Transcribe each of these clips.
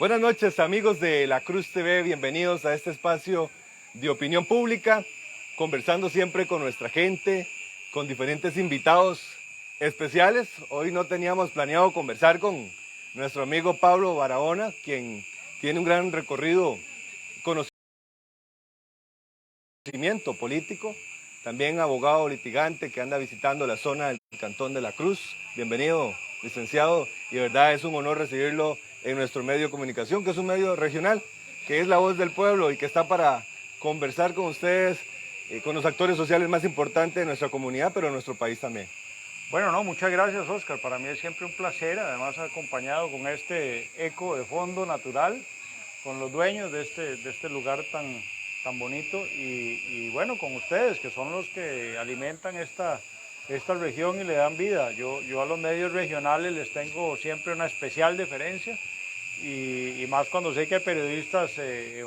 Buenas noches, amigos de La Cruz TV, bienvenidos a este espacio de opinión pública, conversando siempre con nuestra gente, con diferentes invitados especiales. Hoy no teníamos planeado conversar con nuestro amigo Pablo Barahona, quien tiene un gran recorrido, conocimiento político, también abogado litigante que anda visitando la zona del Cantón de la Cruz. Bienvenido, licenciado, y de verdad es un honor recibirlo en nuestro medio de comunicación, que es un medio regional, que es la voz del pueblo y que está para conversar con ustedes, con los actores sociales más importantes de nuestra comunidad, pero de nuestro país también. Bueno, no, muchas gracias, Oscar. Para mí es siempre un placer, además acompañado con este eco de fondo natural, con los dueños de este lugar tan bonito y bueno, con ustedes, que son los que alimentan esta región y le dan vida. Yo a los medios regionales les tengo siempre una especial deferencia y más cuando sé que hay periodistas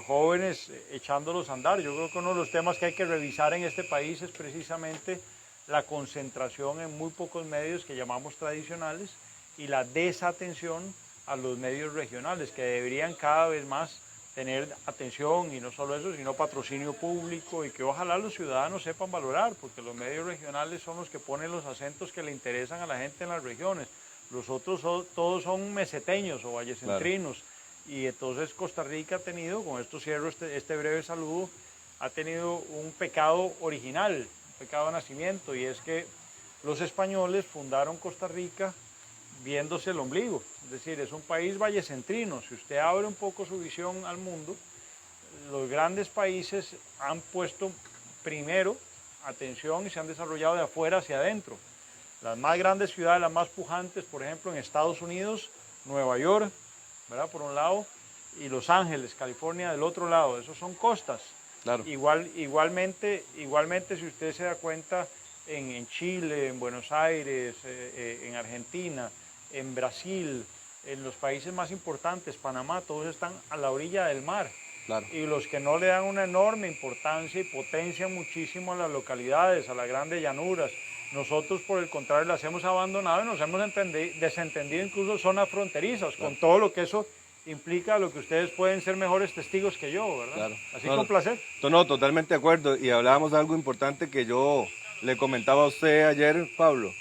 jóvenes echándolos a andar. Yo creo que uno de los temas que hay que revisar en este país es precisamente la concentración en muy pocos medios que llamamos tradicionales y la desatención a los medios regionales, que deberían cada vez más tener atención y no solo eso, sino patrocinio público y que ojalá los ciudadanos sepan valorar, porque los medios regionales son los que ponen los acentos que le interesan a la gente en las regiones. Los otros todos son meseteños o vallecentrinos. Claro. Y entonces Costa Rica ha tenido, con esto cierro este breve saludo, ha tenido un pecado original, pecado de nacimiento, y es que los españoles fundaron Costa Rica viéndose el ombligo, es decir, es un país vallecentrino. Si usted abre un poco su visión al mundo, los grandes países han puesto primero atención y se han desarrollado de afuera hacia adentro. Las más grandes ciudades, las más pujantes, por ejemplo, en Estados Unidos, Nueva York, ¿verdad?, por un lado, y Los Ángeles, California, del otro lado. Esos son costas. Claro. Igualmente, si usted se da cuenta, en Chile, en Buenos Aires, en Argentina, en Brasil, en los países más importantes, Panamá, todos están a la orilla del mar. Claro. Y los que no le dan una enorme importancia y potencian muchísimo a las localidades, a las grandes llanuras. Nosotros, por el contrario, las hemos abandonado y nos hemos desentendido incluso zonas fronterizas, claro, con todo lo que eso implica, lo que ustedes pueden ser mejores testigos que yo, ¿verdad? Claro. Así que un placer. No, totalmente de acuerdo. Y hablábamos de algo importante que yo le comentaba a usted ayer, Pablo,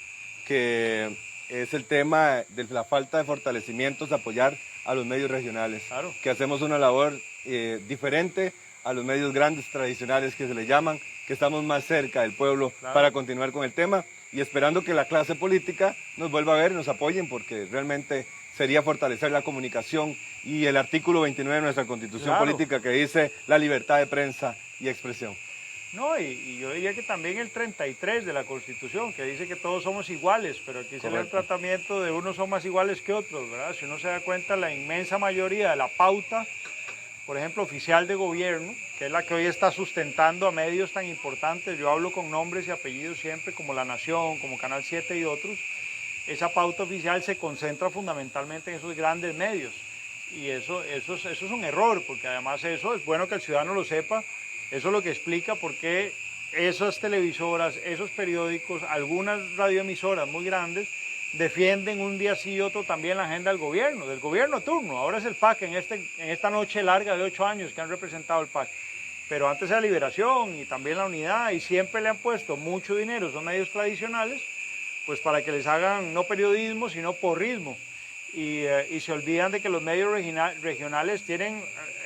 que es el tema de la falta de fortalecimientos, de apoyar a los medios regionales. Claro. Que hacemos una labor diferente a los medios grandes tradicionales que se le llaman, que estamos más cerca del pueblo, claro, para continuar con el tema y esperando que la clase política nos vuelva a ver y nos apoyen, porque realmente sería fortalecer la comunicación y el artículo 29 de nuestra Constitución, claro, política, que dice la libertad de prensa y expresión. No, y yo diría que también el 33 de la Constitución, que dice que todos somos iguales, pero aquí se ve el tratamiento de unos son más iguales que otros, ¿verdad? Si uno se da cuenta, la inmensa mayoría de la pauta, por ejemplo, oficial de gobierno, que es la que hoy está sustentando a medios tan importantes, yo hablo con nombres y apellidos siempre, como La Nación, como Canal 7 y otros, esa pauta oficial se concentra fundamentalmente en esos grandes medios. Y eso es un error, porque además eso es bueno que el ciudadano lo sepa. Eso es lo que explica por qué esas televisoras, esos periódicos, algunas radioemisoras muy grandes defienden un día sí y otro también la agenda del gobierno turno. Ahora es el PAC en esta noche larga de 8 años que han representado el PAC. Pero antes era Liberación y también la Unidad, y siempre le han puesto mucho dinero, son medios tradicionales, pues para que les hagan no periodismo, sino porrismo. Y se olvidan de que los medios regionales tienen,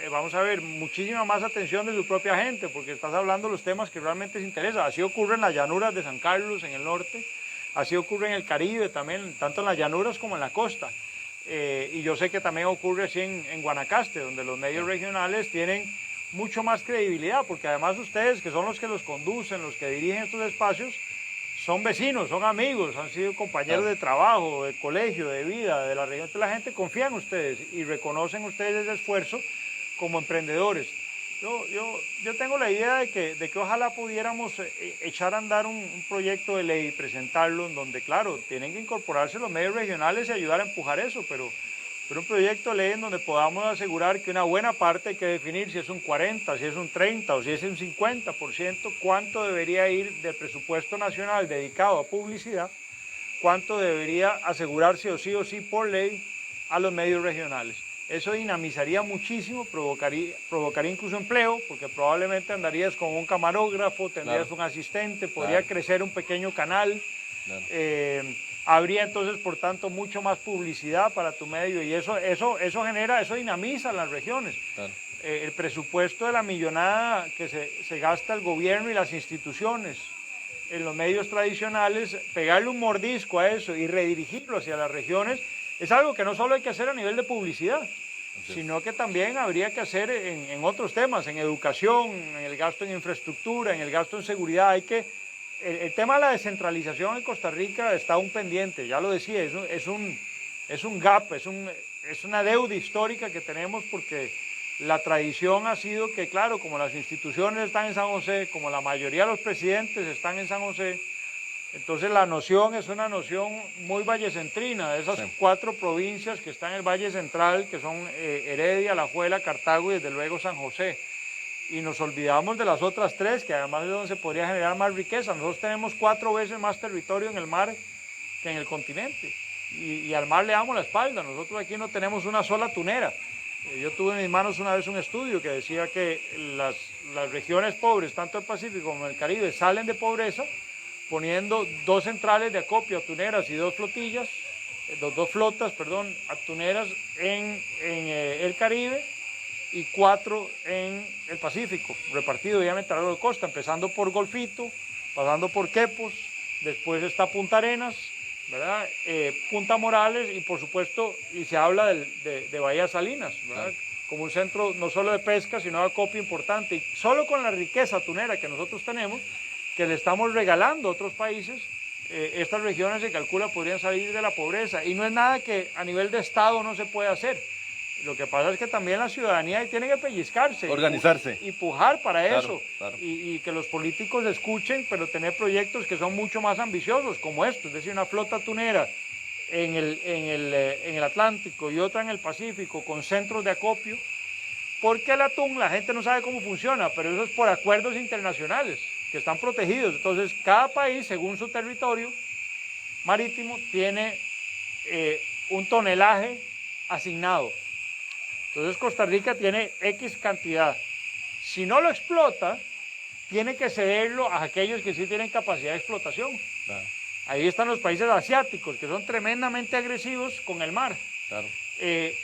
vamos a ver, muchísima más atención de su propia gente, porque estás hablando de los temas que realmente les interesan. Así ocurre en las llanuras de San Carlos, en el norte, así ocurre en el Caribe también, tanto en las llanuras como en la costa. Y yo sé que también ocurre así en Guanacaste, donde los medios regionales tienen mucho más credibilidad, porque además ustedes, que son los que los conducen, los que dirigen estos espacios, son vecinos, son amigos, han sido compañeros de trabajo, de colegio, de vida, de la región. Entonces la gente confía en ustedes y reconocen ustedes ese esfuerzo como emprendedores. Yo tengo la idea de que ojalá pudiéramos echar a andar un proyecto de ley y presentarlo, en donde, claro, tienen que incorporarse los medios regionales y ayudar a empujar eso, pero un proyecto de ley en donde podamos asegurar que una buena parte hay que definir si es un 40, si es un 30 o si es un 50%, cuánto debería ir del presupuesto nacional dedicado a publicidad, cuánto debería asegurarse o sí por ley a los medios regionales. Eso dinamizaría muchísimo, provocaría incluso empleo, porque probablemente andarías con un camarógrafo, tendrías un asistente, podría crecer un pequeño canal. Habría entonces, por tanto, mucho más publicidad para tu medio y eso dinamiza las regiones. El presupuesto de la millonada que se gasta el gobierno y las instituciones en los medios tradicionales, pegarle un mordisco a eso y redirigirlo hacia las regiones, es algo que no solo hay que hacer a nivel de publicidad, sino que también habría que hacer en otros temas, en educación, en el gasto en infraestructura, en el gasto en seguridad. El tema de la descentralización en Costa Rica está aún pendiente, ya lo decía, es un gap, es una deuda histórica que tenemos porque la tradición ha sido que, claro, como las instituciones están en San José, como la mayoría de los presidentes están en San José, entonces la noción es una noción muy vallecentrina, de esas 4 provincias que están en el Valle Central, que son Heredia, Alajuela, Cartago y desde luego San José. Y nos olvidamos de las otras 3, que además es donde se podría generar más riqueza. Nosotros tenemos 4 veces más territorio en el mar que en el continente. Y al mar le damos la espalda. Nosotros aquí no tenemos una sola tunera. Yo tuve en mis manos una vez un estudio que decía que las regiones pobres, tanto el Pacífico como el Caribe, salen de pobreza poniendo 2 centrales de acopio atuneras y 2 flotas atuneras en el Caribe y 4 en el Pacífico, repartido obviamente a lo largo de costa, empezando por Golfito, pasando por Quepos, después está Punta Arenas, ¿verdad? Punta Morales y por supuesto, y se habla de Bahía Salinas, ¿verdad? Como un centro no solo de pesca, sino de acopio importante. Y solo con la riqueza atunera que nosotros tenemos, que le estamos regalando a otros países, estas regiones se calcula podrían salir de la pobreza. Y no es nada que a nivel de Estado no se puede hacer. Lo que pasa es que también la ciudadanía tiene que pellizcarse. Organizarse. Y pujar para eso. Claro. Y que los políticos escuchen, pero tener proyectos que son mucho más ambiciosos, como esto. Es decir, una flota atunera en el Atlántico y otra en el Pacífico, con centros de acopio. Porque el atún, la gente no sabe cómo funciona, pero eso es por acuerdos internacionales que están protegidos. Entonces, cada país, según su territorio marítimo, tiene un tonelaje asignado. Entonces, Costa Rica tiene X cantidad. Si no lo explota, tiene que cederlo a aquellos que sí tienen capacidad de explotación. Claro. Ahí están los países asiáticos, que son tremendamente agresivos con el mar. Claro.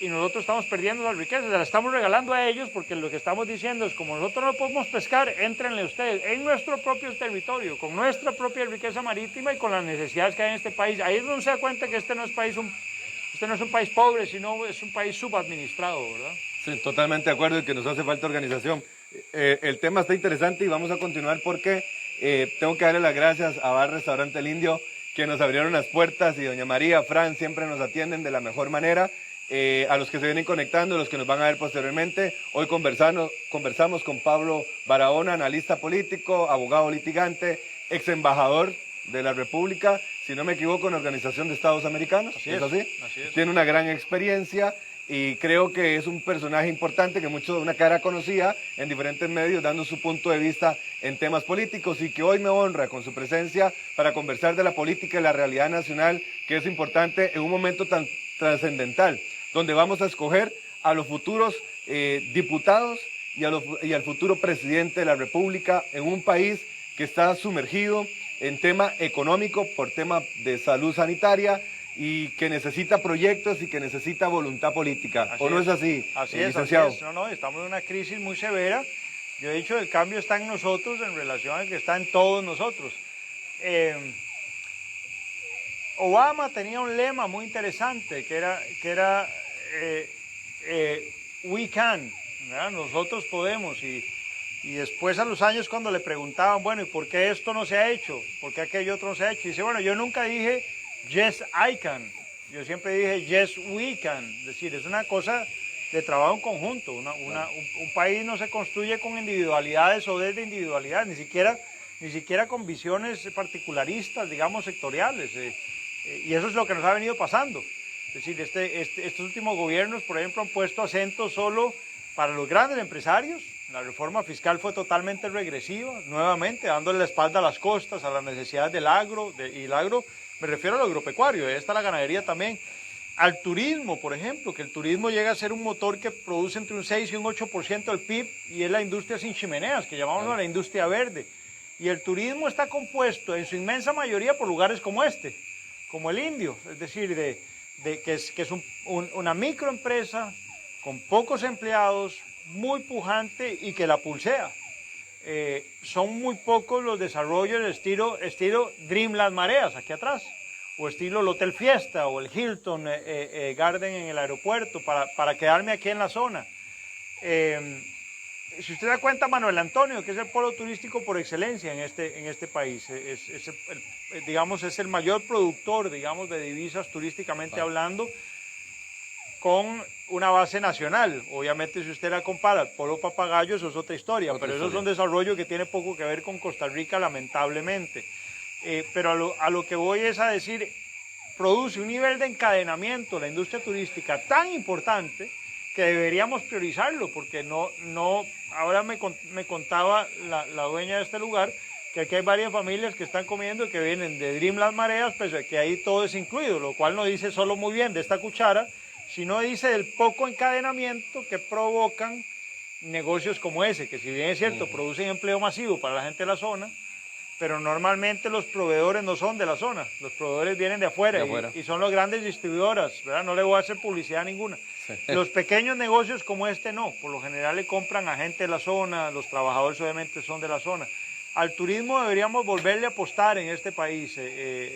Y nosotros estamos perdiendo las riquezas, las estamos regalando a ellos porque lo que estamos diciendo es, como nosotros no podemos pescar, éntrenle ustedes en nuestro propio territorio, con nuestra propia riqueza marítima y con las necesidades que hay en este país. Ahí es donde se da cuenta que este no es un país pobre, sino es un país subadministrado, ¿verdad? Sí, totalmente de acuerdo y que nos hace falta organización. El tema está interesante y vamos a continuar porque tengo que darle las gracias a Bar Restaurante El Indio, que nos abrieron las puertas, y doña María, Fran, siempre nos atienden de la mejor manera. A los que se vienen conectando, los que nos van a ver posteriormente, hoy conversamos con Pablo Barahona, analista político, abogado litigante, ex embajador de la República, si no me equivoco, en la Organización de Estados Americanos. Así es. Así? Así es. Tiene una gran experiencia y creo que es un personaje importante, que una cara conocida en diferentes medios, dando su punto de vista en temas políticos, y que hoy me honra con su presencia para conversar de la política y la realidad nacional, que es importante en un momento tan trascendental, donde vamos a escoger a los futuros diputados y al futuro presidente de la República en un país que está sumergido en tema económico por tema de salud sanitaria y que necesita proyectos y que necesita voluntad política. ¿O no es así, licenciado? Así es. No, estamos en una crisis muy severa. Yo he dicho, el cambio está en nosotros en relación al que está en todos nosotros. Obama tenía un lema muy interesante que era we can, ¿verdad? Nosotros podemos, y después a los años cuando le preguntaban, bueno, ¿y por qué esto no se ha hecho? ¿Por qué aquello otro no se ha hecho? Y dice, bueno, yo nunca dije yes I can, yo siempre dije yes we can, es decir, es una cosa de trabajo en conjunto. Un país no se construye con individualidades o desde individualidades, ni siquiera con visiones particularistas, digamos, sectoriales. Y eso es lo que nos ha venido pasando. Es decir, estos últimos gobiernos, por ejemplo, han puesto acento solo para los grandes empresarios. La reforma fiscal fue totalmente regresiva, nuevamente dándole la espalda a las costas, a las necesidades del agro, y el agro, me refiero al agropecuario, ahí está la ganadería también. al turismo, por ejemplo, que el turismo llega a ser un motor que produce entre un 6 y un 8% del PIB y es la industria sin chimeneas, que llamamos la industria verde. Y el turismo está compuesto en su inmensa mayoría por lugares como este, como el Indio, es decir, que es una microempresa con pocos empleados, muy pujante y que la pulsea. Son muy pocos los desarrollos del estilo Dream Las Mareas, aquí atrás, o estilo el Hotel Fiesta o el Hilton Garden en el aeropuerto, para quedarme aquí en la zona. Si usted da cuenta, Manuel Antonio, que es el polo turístico por excelencia en este país, digamos, es el mayor productor, digamos, de divisas turísticamente hablando, con una base nacional. Obviamente, si usted la compara, el polo papagayo, eso es otra historia, pero eso es un desarrollo que tiene poco que ver con Costa Rica, lamentablemente. Pero a lo que voy es a decir, produce un nivel de encadenamiento la industria turística tan importante que deberíamos priorizarlo, porque ahora me contaba la dueña de este lugar que aquí hay varias familias que están comiendo que vienen de Dream Las Mareas, pues que ahí todo es incluido, lo cual no dice solo muy bien de esta cuchara, sino dice del poco encadenamiento que provocan negocios como ese, que si bien es cierto, producen empleo masivo para la gente de la zona, pero normalmente los proveedores no son de la zona, los proveedores vienen de afuera, y son las grandes distribuidoras, ¿verdad? No le voy a hacer publicidad ninguna. Sí. Los pequeños negocios como este no, por lo general le compran a gente de la zona, los trabajadores obviamente son de la zona. Al turismo deberíamos volverle a apostar en este país.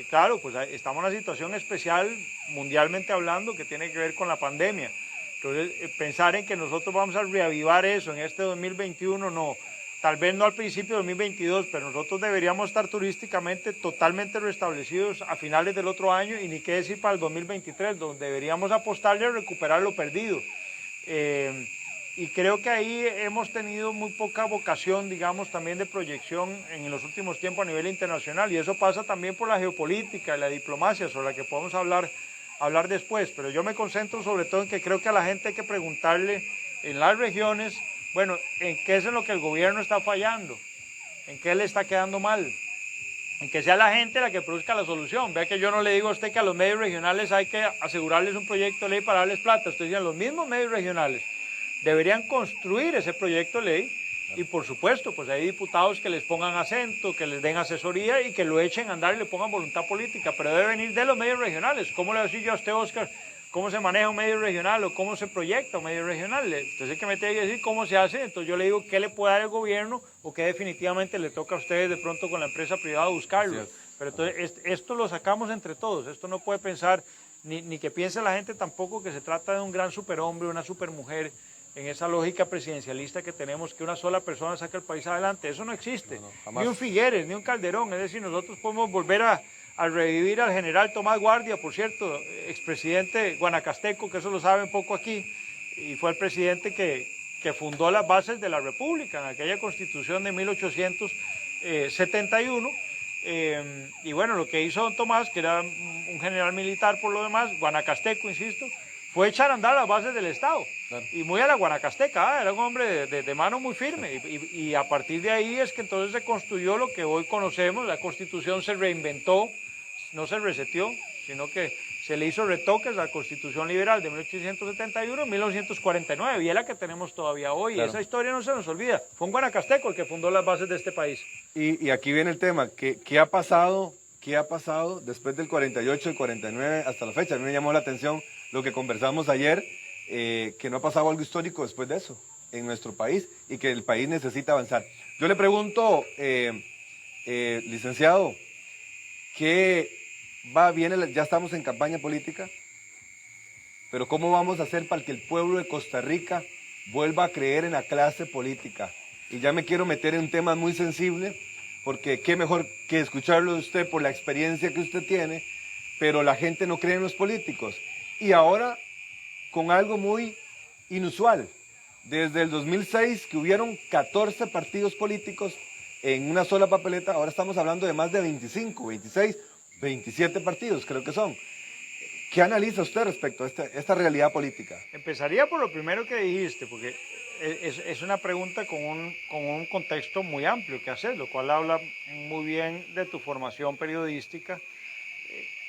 Claro, pues estamos en una situación especial mundialmente hablando que tiene que ver con la pandemia. Entonces, pensar en que nosotros vamos a reavivar eso en este 2021, no. Tal vez no al principio de 2022, pero nosotros deberíamos estar turísticamente totalmente restablecidos a finales del otro año y ni qué decir para el 2023, donde deberíamos apostarle a recuperar lo perdido. Y creo que ahí hemos tenido muy poca vocación, digamos, también de proyección en los últimos tiempos a nivel internacional, y eso pasa también por la geopolítica y la diplomacia, sobre la que podemos hablar después, pero yo me concentro sobre todo en que creo que a la gente hay que preguntarle en las regiones, bueno, ¿en qué es en lo que el gobierno está fallando? ¿En qué le está quedando mal? En que sea la gente la que produzca la solución. Vea que yo no le digo a usted que a los medios regionales hay que asegurarles un proyecto de ley para darles plata, estoy diciendo, los mismos medios regionales deberían construir ese proyecto de ley y por supuesto, pues hay diputados que les pongan acento, que les den asesoría y que lo echen a andar y le pongan voluntad política, pero debe venir de los medios regionales. ¿Cómo le voy a decir yo a usted, Oscar, cómo se maneja un medio regional o cómo se proyecta un medio regional? Entonces, que me tiene que decir cómo se hace, entonces yo le digo qué le puede dar el gobierno o qué definitivamente le toca a ustedes de pronto con la empresa privada buscarlo. Pero entonces, esto lo sacamos entre todos, esto no puede pensar, ni que piense la gente tampoco que se trata de un gran superhombre, una supermujer, en esa lógica presidencialista que tenemos, que una sola persona saca el país adelante. Eso no existe. Ni un Figueres, ni un Calderón. Es decir, nosotros podemos volver a revivir al general Tomás Guardia, por cierto, expresidente guanacasteco, que eso lo saben poco aquí, y fue el presidente que fundó las bases de la República en aquella constitución de 1871. Y bueno, lo que hizo don Tomás, que era un general militar por lo demás, guanacasteco, insisto, fue echar a andar las bases del Estado. Claro. Y muy a la guanacasteca, era un hombre de mano muy firme. Y a partir de ahí es que entonces se construyó lo que hoy conocemos, la Constitución se reinventó, no se reseteó, sino que se le hizo retoques a la Constitución Liberal de 1871 y 1949, y es la que tenemos todavía hoy. Claro. Esa historia no se nos olvida. Fue un guanacasteco el que fundó las bases de este país. Y aquí viene el tema, ¿qué ha pasado? ¿Qué ha pasado después del 48, el 49 hasta la fecha? A mí me llamó la atención lo que conversamos ayer, que no ha pasado algo histórico después de eso en nuestro país y que el país necesita avanzar. Yo le pregunto, licenciado, ya estamos en campaña política, pero ¿cómo vamos a hacer para que el pueblo de Costa Rica vuelva a creer en la clase política? Y ya me quiero meter en un tema muy sensible, porque qué mejor que escucharlo de usted por la experiencia que usted tiene, pero la gente no cree en los políticos. Y ahora, con algo muy inusual, desde el 2006 que hubieron 14 partidos políticos en una sola papeleta, ahora estamos hablando de más de 25, 26, 27 partidos, creo que son. ¿Qué analiza usted respecto a esta realidad política? Empezaría por lo primero que dijiste, porque es una pregunta con un contexto muy amplio que hacer, lo cual habla muy bien de tu formación periodística,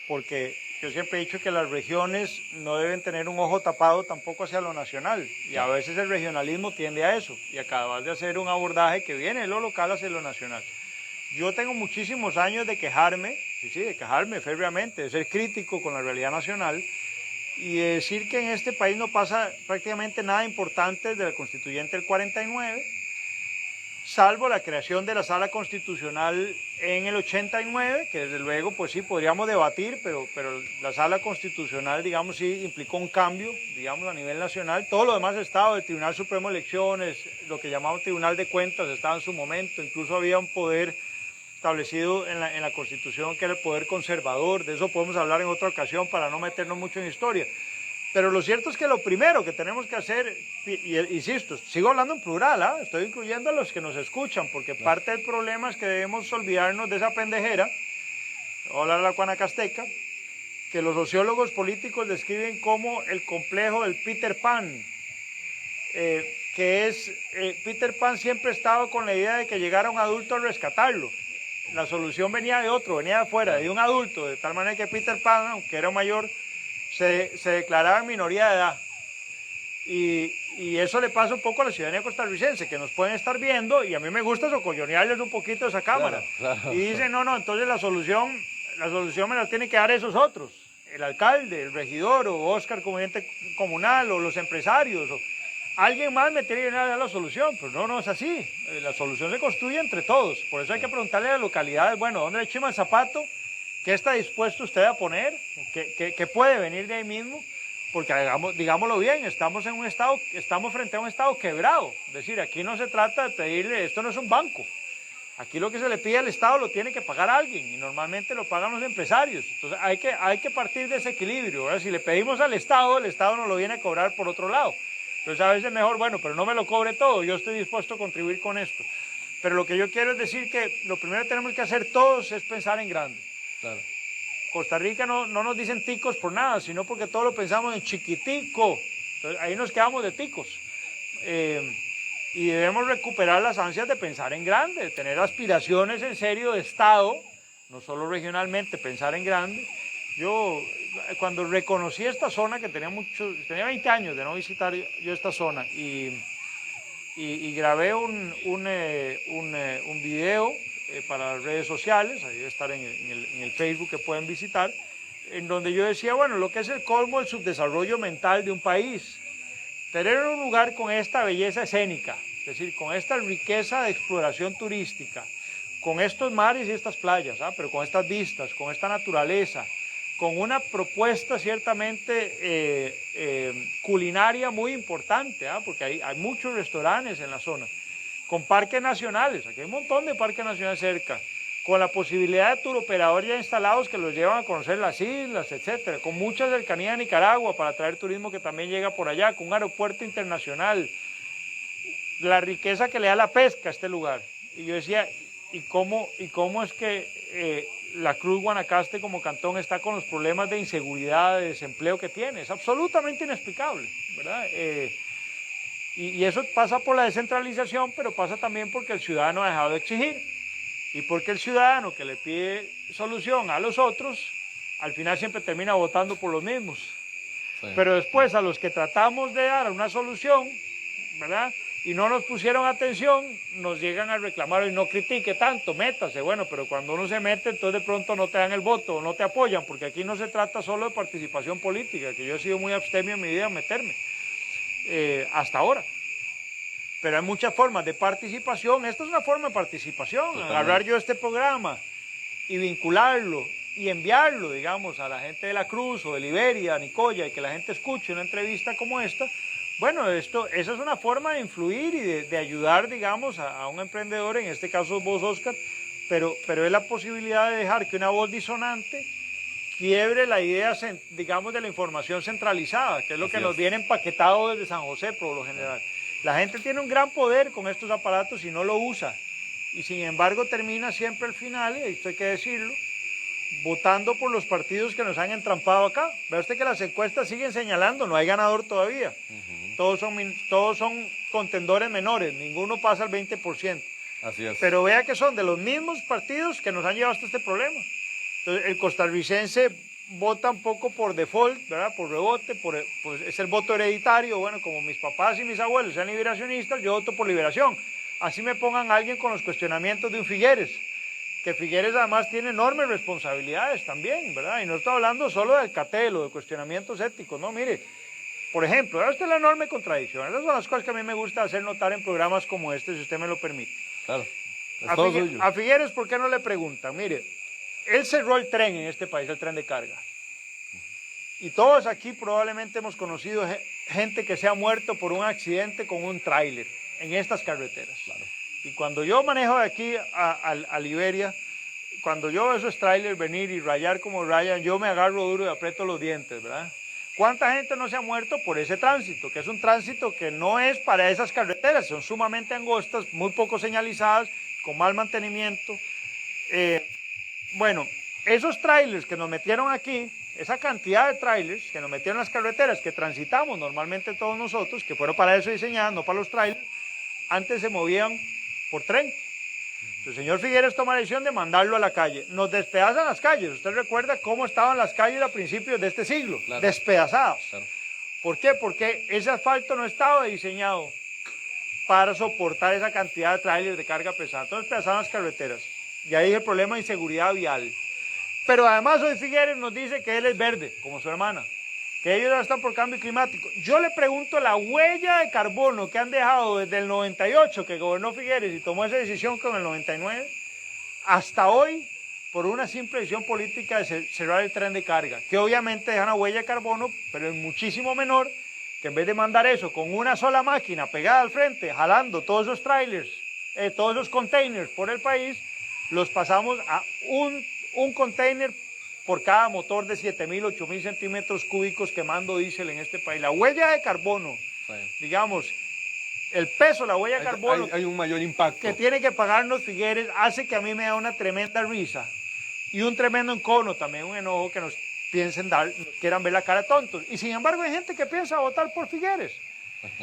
porque yo siempre he dicho que las regiones no deben tener un ojo tapado tampoco hacia lo nacional, y a veces el regionalismo tiende a eso, y acabas de hacer un abordaje que viene de lo local hacia lo nacional. Yo tengo muchísimos años de quejarme, de quejarme férreamente, de ser crítico con la realidad nacional, y de decir que en este país no pasa prácticamente nada importante desde la Constituyente del 49, salvo la creación de la Sala Constitucional en el 89, que desde luego, pues sí, podríamos debatir, pero la Sala Constitucional, digamos, sí implicó un cambio, digamos, a nivel nacional. Todo lo demás estaba, el Tribunal Supremo de Elecciones, lo que llamamos Tribunal de Cuentas, estaba en su momento, incluso había un poder establecido en la Constitución que era el poder conservador, de eso podemos hablar en otra ocasión para no meternos mucho en historia. Pero lo cierto es que lo primero que tenemos que hacer, y insisto, sigo hablando en plural, estoy incluyendo a los que nos escuchan, porque parte del problema es que debemos olvidarnos de esa pendejera, voy a hablar a la guanacasteca, que los sociólogos políticos describen como el complejo del Peter Pan, que es, Peter Pan siempre estaba con la idea de que llegara un adulto a rescatarlo. La solución venía de otro, venía de afuera, de un adulto, de tal manera que Peter Pan, aunque era mayor, se declaraba en minoría de edad. Y eso le pasa un poco a la ciudadanía costarricense, que nos pueden estar viendo, y a mí me gusta socollonearles un poquito esa cámara. Claro. Y dicen, no, entonces la solución me la tienen que dar esos otros, el alcalde, el regidor, o Oscar como ente comunal, o los empresarios, o alguien más me tiene que dar la solución, pero no es así. La solución se construye entre todos. Por eso hay que preguntarle a las localidades, bueno, ¿dónde le echamos el zapato? ¿Qué está dispuesto usted a poner? ¿Qué puede venir de ahí mismo? Porque digámoslo bien, estamos frente a un estado quebrado. Es decir, aquí no se trata de pedirle, esto no es un banco. Aquí lo que se le pide al Estado lo tiene que pagar alguien, y normalmente lo pagan los empresarios. Entonces hay que partir de ese equilibrio, ¿verdad? Si le pedimos al Estado, el Estado nos lo viene a cobrar por otro lado. Entonces a veces mejor, bueno, pero no me lo cobre todo, yo estoy dispuesto a contribuir con esto. Pero lo que yo quiero es decir que lo primero que tenemos que hacer todos es pensar en grande. Claro. Costa Rica no nos dicen ticos por nada, sino porque todo lo pensamos en chiquitico. Entonces, ahí nos quedamos de ticos. Y debemos recuperar las ansias de pensar en grande, de tener aspiraciones en serio de Estado, no solo regionalmente, pensar en grande. Yo, cuando reconocí esta zona, que tenía 20 años de no visitar yo esta zona, y grabé un video para las redes sociales, ahí debe estar en el Facebook que pueden visitar, en donde yo decía, bueno, lo que es el colmo del subdesarrollo mental de un país, tener un lugar con esta belleza escénica, es decir, con esta riqueza de exploración turística, con estos mares y estas playas, pero con estas vistas, con esta naturaleza, con una propuesta ciertamente culinaria muy importante, porque hay muchos restaurantes en la zona, con parques nacionales, aquí hay un montón de parques nacionales cerca, con la posibilidad de turoperadores ya instalados que los llevan a conocer las islas, etcétera, con mucha cercanía a Nicaragua para atraer turismo que también llega por allá, con un aeropuerto internacional, la riqueza que le da la pesca a este lugar. Y yo decía, ¿y cómo es que la Cruz Guanacaste como cantón está con los problemas de inseguridad, de desempleo que tiene? Es absolutamente inexplicable, ¿verdad? Y eso pasa por la descentralización, pero pasa también porque el ciudadano ha dejado de exigir, y porque el ciudadano que le pide solución a los otros, al final siempre termina votando por los mismos. Sí. Pero después a los que tratamos de dar una solución, ¿verdad?, y no nos pusieron atención, nos llegan a reclamar, y no critique tanto, métase. Bueno, pero cuando uno se mete, entonces de pronto no te dan el voto, o no te apoyan, porque aquí no se trata solo de participación política, que yo he sido muy abstemio en mi vida a meterme, hasta ahora. Pero hay muchas formas de participación. Esta es una forma de participación. Totalmente. Agarrar yo este programa y vincularlo y enviarlo, digamos, a la gente de la Cruz o de Liberia, Nicoya, y que la gente escuche una entrevista como esta. Bueno, esa es una forma de influir y de ayudar, digamos, a un emprendedor, en este caso vos, Oscar, pero es la posibilidad de dejar que una voz disonante quiebre la idea, digamos, de la información centralizada, que es lo que nos viene empaquetado desde San José, por lo general. La gente tiene un gran poder con estos aparatos y no lo usa. Y sin embargo termina siempre al final, y esto hay que decirlo, votando por los partidos que nos han entrampado acá. Ve usted que las encuestas siguen señalando, no hay ganador todavía. Todos son contendores menores, ninguno pasa al 20%. Así es. Pero vea que son de los mismos partidos que nos han llevado hasta este problema. Entonces el costarricense vota un poco por default, ¿verdad? Por rebote, pues es el voto hereditario. Bueno, como mis papás y mis abuelos sean liberacionistas, yo voto por liberación. Así me pongan a alguien con los cuestionamientos de un Figueres, que Figueres además tiene enormes responsabilidades también, ¿verdad? Y no estoy hablando solo del catelo, de cuestionamientos éticos, no, mire, por ejemplo, esta es la enorme contradicción. Esas son las cosas que a mí me gusta hacer notar en programas como este, si usted me lo permite. Claro, es todo suyo. A Figueres, ¿por qué no le preguntan? Mire, él cerró el tren en este país, el tren de carga. Y todos aquí probablemente hemos conocido gente que se ha muerto por un accidente con un tráiler en estas carreteras. Claro. Y cuando yo manejo de aquí a Liberia, cuando yo veo esos trailers venir y rayar como rayan, yo me agarro duro y aprieto los dientes, ¿verdad? ¿Cuánta gente no se ha muerto por ese tránsito? Que es un tránsito que no es para esas carreteras, son sumamente angostas, muy poco señalizadas, con mal mantenimiento. Bueno, esos trailers que nos metieron aquí, esa cantidad de trailers que nos metieron en las carreteras que transitamos normalmente todos nosotros, que fueron para eso diseñadas, no para los trailers, antes se movían por tren. El señor Figueres toma la decisión de mandarlo a la calle. Nos despedazan las calles. Usted recuerda cómo estaban las calles a principios de este siglo, claro, despedazadas. Claro. ¿Por qué? Porque ese asfalto no estaba diseñado para soportar esa cantidad de trailers de carga pesada. Entonces despedazaban las carreteras. Y ahí el problema de inseguridad vial. Pero además hoy Figueres nos dice que él es verde, como su hermana, que ellos ya están por cambio climático. Yo le pregunto la huella de carbono que han dejado desde el 98, que gobernó Figueres y tomó esa decisión con el 99, hasta hoy, por una simple decisión política de cerrar el tren de carga, que obviamente deja una huella de carbono, pero es muchísimo menor, que en vez de mandar eso con una sola máquina pegada al frente, jalando todos esos trailers, todos esos containers por el país, los pasamos a un container por cada motor de 7.000, 8.000 centímetros cúbicos quemando diésel en este país. La huella de carbono, sí, digamos, el peso, la huella de carbono hay un mayor impacto que tiene que pagarnos Figueres, hace que a mí me da una tremenda risa y un tremendo encono, también un enojo que nos quieran ver la cara tontos. Y sin embargo hay gente que piensa votar por Figueres.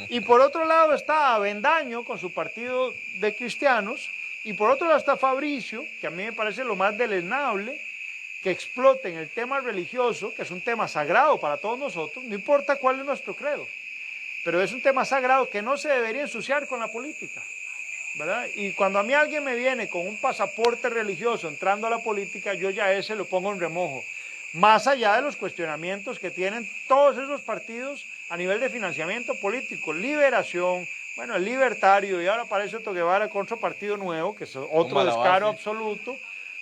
Y por otro lado está Avendaño con su partido de cristianos, y por otro lado está Fabricio, que a mí me parece lo más deleznable, que exploten el tema religioso, que es un tema sagrado para todos nosotros, no importa cuál es nuestro credo, pero es un tema sagrado que no se debería ensuciar con la política, ¿verdad? Y cuando a mí alguien me viene con un pasaporte religioso entrando a la política, yo ya ese lo pongo en remojo, más allá de los cuestionamientos que tienen todos esos partidos a nivel de financiamiento político, Liberación, bueno, el Libertario, y ahora aparece Otto Guevara con otro partido nuevo, que es otro descaro absoluto.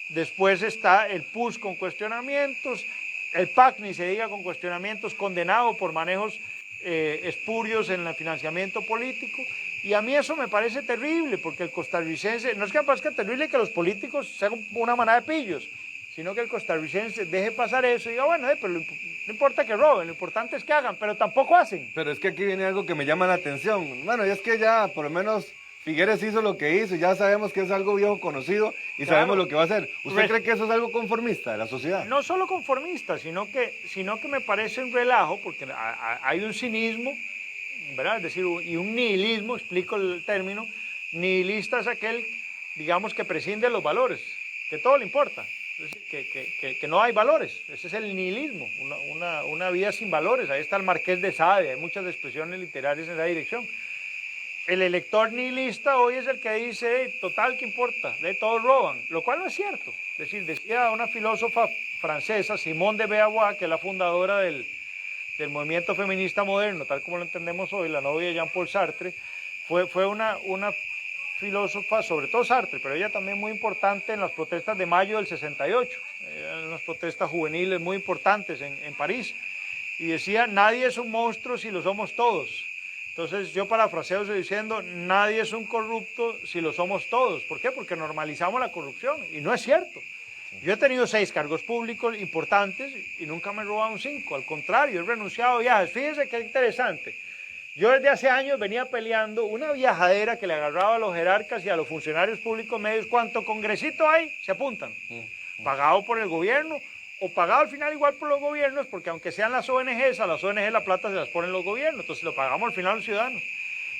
Después está el PUS con cuestionamientos, el PAC, ni se diga, con cuestionamientos, condenado por manejos espurios en el financiamiento político. Y a mí eso me parece terrible, porque el costarricense, no es que me parezca terrible que los políticos sean una manada de pillos, sino que el costarricense deje pasar eso y diga, bueno, pero no importa que roben, lo importante es que hagan, pero tampoco hacen. Pero es que aquí viene algo que me llama la atención. Bueno, y es que ya por lo menos Figueres hizo lo que hizo, ya sabemos que es algo viejo conocido y claro, sabemos lo que va a hacer. ¿Usted cree que eso es algo conformista de la sociedad? No solo conformista, sino que me parece un relajo, porque hay un cinismo, ¿verdad? Es decir, y un nihilismo, explico el término. Nihilista es aquel, digamos, que prescinde de los valores, que todo le importa. Es decir, que no hay valores, ese es el nihilismo, una vida sin valores. Ahí está el Marqués de Sade, hay muchas expresiones literarias en esa dirección. El elector nihilista hoy es el que dice, total, ¿qué importa? De todos roban, lo cual no es cierto. Es decir, decía una filósofa francesa, Simone de Beauvoir, que es la fundadora del movimiento feminista moderno, tal como lo entendemos hoy, la novia de Jean-Paul Sartre, fue una filósofa, sobre todo Sartre, pero ella también muy importante en las protestas de mayo del 68, unas protestas juveniles muy importantes en París, y decía, nadie es un monstruo si lo somos todos. Entonces yo parafraseo eso diciendo, nadie es un corrupto si lo somos todos. ¿Por qué? Porque normalizamos la corrupción, y no es cierto. Yo he tenido 6 cargos públicos importantes y nunca me he robado un 5, al contrario, he renunciado a viajes. Fíjense qué interesante. Yo desde hace años venía peleando una viajadera que le agarraba a los jerarcas y a los funcionarios públicos medios. ¿Cuánto congresito hay? Se apuntan. Pagado por el gobierno o pagado al final igual por los gobiernos, porque aunque sean las ONGs, a las ONGs la plata se las ponen los gobiernos, entonces lo pagamos al final los ciudadanos.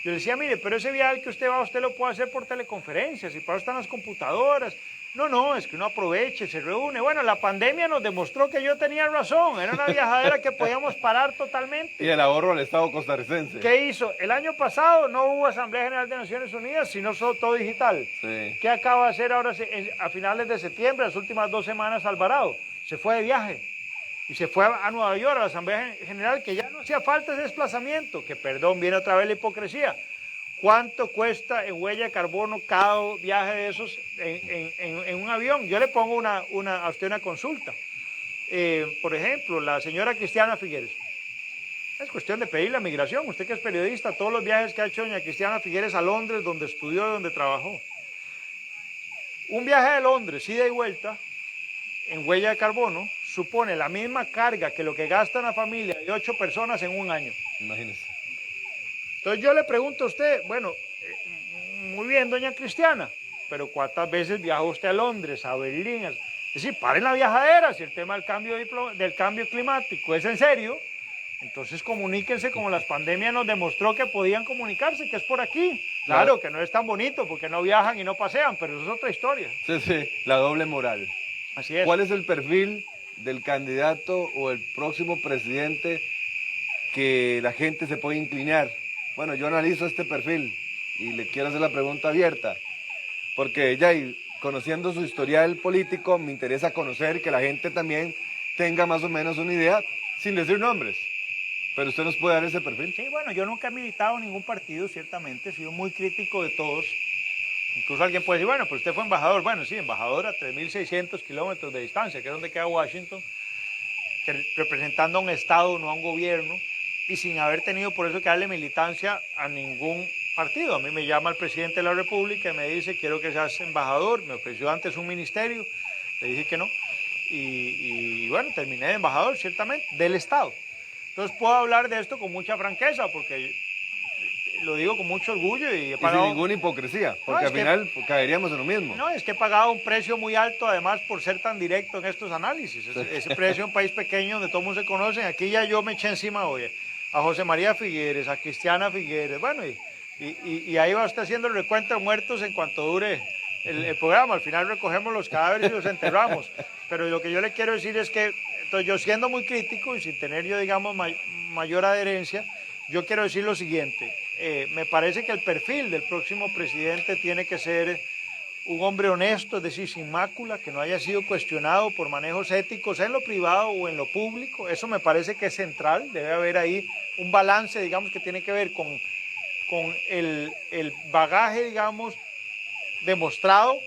Yo le decía, mire, pero ese viaje que usted va, usted lo puede hacer por teleconferencias y para eso están las computadoras. No, es que uno aproveche, se reúne. Bueno, la pandemia nos demostró que yo tenía razón, era una viajadera que podíamos parar totalmente. Y el ahorro al Estado costarricense. ¿Qué hizo? El año pasado no hubo Asamblea General de Naciones Unidas, sino solo todo digital. Sí. ¿Qué acaba de hacer ahora a finales de septiembre, las últimas 2 semanas, Alvarado? Se fue de viaje y se fue a Nueva York, a la Asamblea General, que ya no hacía falta ese desplazamiento, que perdón, viene otra vez la hipocresía. ¿Cuánto cuesta en huella de carbono cada viaje de esos en un avión? Yo le pongo a usted una consulta. Por ejemplo, la señora Cristiana Figueres. Es cuestión de pedir la migración. Usted que es periodista, todos los viajes que ha hecho doña Cristiana Figueres a Londres, donde estudió y donde trabajó. Un viaje de Londres, ida y vuelta, en huella de carbono, supone la misma carga que lo que gasta una familia de 8 personas en un año. Imagínese. Entonces yo le pregunto a usted, bueno, muy bien, doña Cristiana, pero ¿cuántas veces viajó usted a Londres, a Berlín? Es decir, paren la viajadera, si el tema del cambio climático es en serio, entonces comuníquense como las pandemias nos demostró que podían comunicarse, que es por aquí. Claro, que no es tan bonito porque no viajan y no pasean, pero eso es otra historia. Sí, la doble moral. Así es. ¿Cuál es el perfil del candidato o el próximo presidente que la gente se puede inclinar? Bueno, yo analizo este perfil y le quiero hacer la pregunta abierta, porque ya conociendo su historial político me interesa conocer que la gente también tenga más o menos una idea, sin decir nombres. Pero usted nos puede dar ese perfil. Sí, bueno, yo nunca he militado en ningún partido, ciertamente, he sido muy crítico de todos. Incluso alguien puede decir, bueno, pero usted fue embajador. Bueno, sí, embajador a 3.600 kilómetros de distancia, que es donde queda Washington, representando a un Estado, no a un gobierno, y sin haber tenido por eso que darle militancia a ningún partido. A mí me llama el presidente de la República y me dice, quiero que seas embajador. Me ofreció antes un ministerio, le dije que no. Y bueno, terminé de embajador, ciertamente, del Estado. Entonces puedo hablar de esto con mucha franqueza, porque lo digo con mucho orgullo y he pagado... Y sin ninguna hipocresía, porque al final caeríamos en lo mismo. No, es que he pagado un precio muy alto, además, por ser tan directo en estos análisis. Ese precio en un país pequeño donde todo el mundo se conoce, aquí ya yo me eché encima hoy a José María Figueres, a Cristiana Figueres, bueno, y ahí va usted haciendo el recuento de muertos en cuanto dure el programa. Al final recogemos los cadáveres y los enterramos. Pero lo que yo le quiero decir es que, entonces, yo siendo muy crítico y sin tener yo, digamos, mayor adherencia, yo quiero decir lo siguiente. Me parece que el perfil del próximo presidente tiene que ser un hombre honesto, es decir, sin mácula, que no haya sido cuestionado por manejos éticos en lo privado o en lo público. Eso me parece que es central. Debe haber ahí un balance, digamos, que tiene que ver con el bagaje, digamos, demostrado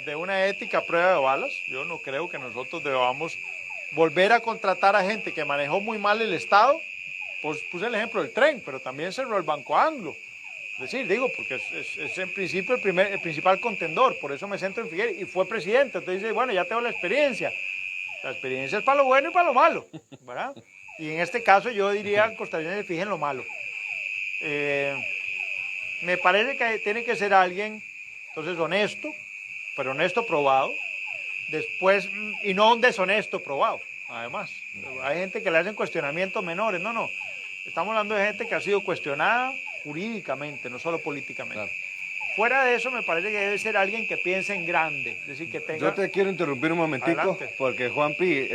de una ética a prueba de balas. Yo no creo que nosotros debamos volver a contratar a gente que manejó muy mal el Estado. Pues puse el ejemplo del tren, pero también cerró el Banco Anglo. Es decir, digo, porque es en principio el principal contendor, por eso me centro en Figueres, y fue presidente. Entonces dice, bueno, ya tengo la experiencia. La experiencia es para lo bueno y para lo malo, ¿verdad? Y en este caso yo diría al costarricense, fijen lo malo. Me parece que tiene que ser alguien, entonces, honesto, pero honesto probado. Después, y no un deshonesto probado, además. Hay gente que le hacen cuestionamientos menores. No. Estamos hablando de gente que ha sido cuestionada jurídicamente, no solo políticamente. Claro. Fuera de eso, me parece que debe ser alguien que piense en grande. Es decir, que tenga... Yo te quiero interrumpir un momentico, Adelante. Porque Juanpi,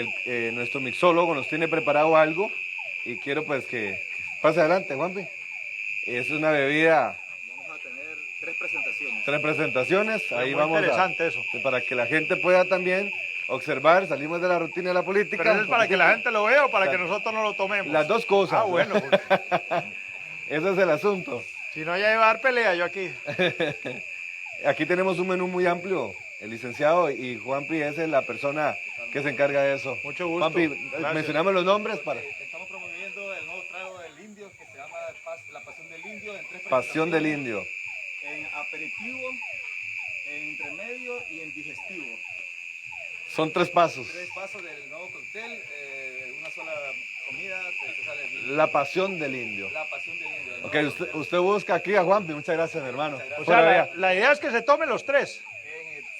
nuestro mixólogo, nos tiene preparado algo y quiero pues que pase adelante, Juanpi. Es una bebida... Vamos a tener 3 presentaciones. 3 presentaciones, ahí vamos interesante eso. Para que la gente pueda también observar, salimos de la rutina de la política. ¿Pero eso es para que la gente lo vea o para que nosotros no lo tomemos? Las dos cosas. Ah, bueno. Porque... Ese es el asunto. Si no, ya iba a dar pelea yo aquí. Aquí tenemos un menú muy amplio, el licenciado, y Juanpi es la persona que se encarga de eso. Mucho gusto. Juanpi, Gracias. mencionamos los nombres para... Estamos promoviendo el nuevo trago del indio que se llama la Pasión del Indio en 3 Pasión del Indio. En aperitivo, en intermedio y en digestivo. Son 3 pasos. 3 pasos del nuevo cóctel, una sola comida, te sale La Pasión del Indio. la Pasión del Indio. Ok, usted busca aquí a Juanpi. Muchas gracias, mi hermano. O sea, la idea es que se tomen los 3.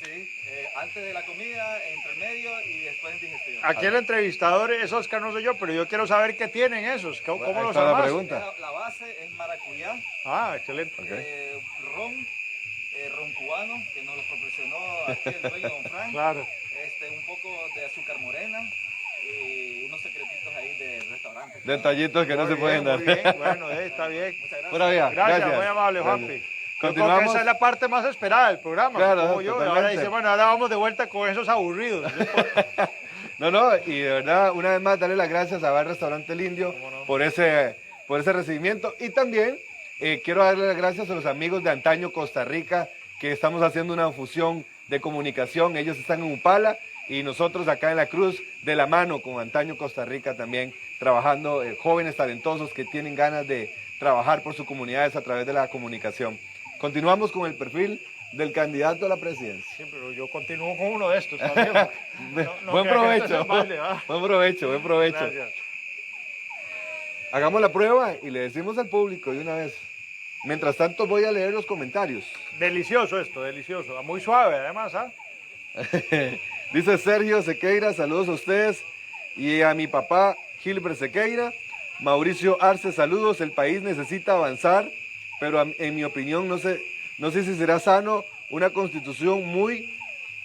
Sí, antes de la comida, en intermedio y después en digestivo. Aquí el entrevistador es Oscar, no soy yo, pero yo quiero saber qué tienen esos, cómo Ahí los está la armas. pregunta. La base es maracuyá, Ah, excelente. ron, ron cubano, que nos lo proporcionó aquí el dueño Don Frank. Claro. Un poco de azúcar morena y unos secretitos ahí de restaurante. Detallitos que no Muy se pueden bien, dar. muy bien. Bueno, está bien. Muchas gracias. Pura vida. Gracias, muy amable, Gracias. Juanpi. Yo creo que Continuamos. esa es la parte más esperada del programa, Claro, supongo yo. Y ahora totalmente. dice, bueno, ahora vamos de vuelta con esos aburridos. No, y de verdad, una vez más, darle las gracias a Bar Restaurante El Indio por ese recibimiento. Y también quiero darle las gracias a los amigos de Antaño Costa Rica, que estamos haciendo una fusión de comunicación. Ellos están en Upala y nosotros acá en La Cruz, de la mano con Antaño Costa Rica también, trabajando, jóvenes talentosos que tienen ganas de trabajar por sus comunidades a través de la comunicación. Continuamos con el perfil del candidato a la presidencia. Sí, pero yo continúo con uno de estos también. Buen crea que esto provecho, es en balde, ¿va? buen provecho. Gracias. Hagamos la prueba y le decimos al público de una vez. Mientras tanto voy a leer los comentarios. Delicioso esto, delicioso. Muy suave además, ¿ah? Dice Sergio Sequeira, saludos a ustedes y a mi papá Gilbert Sequeira. Mauricio Arce, saludos. El país necesita avanzar, pero en mi opinión no sé si será sano una constitución muy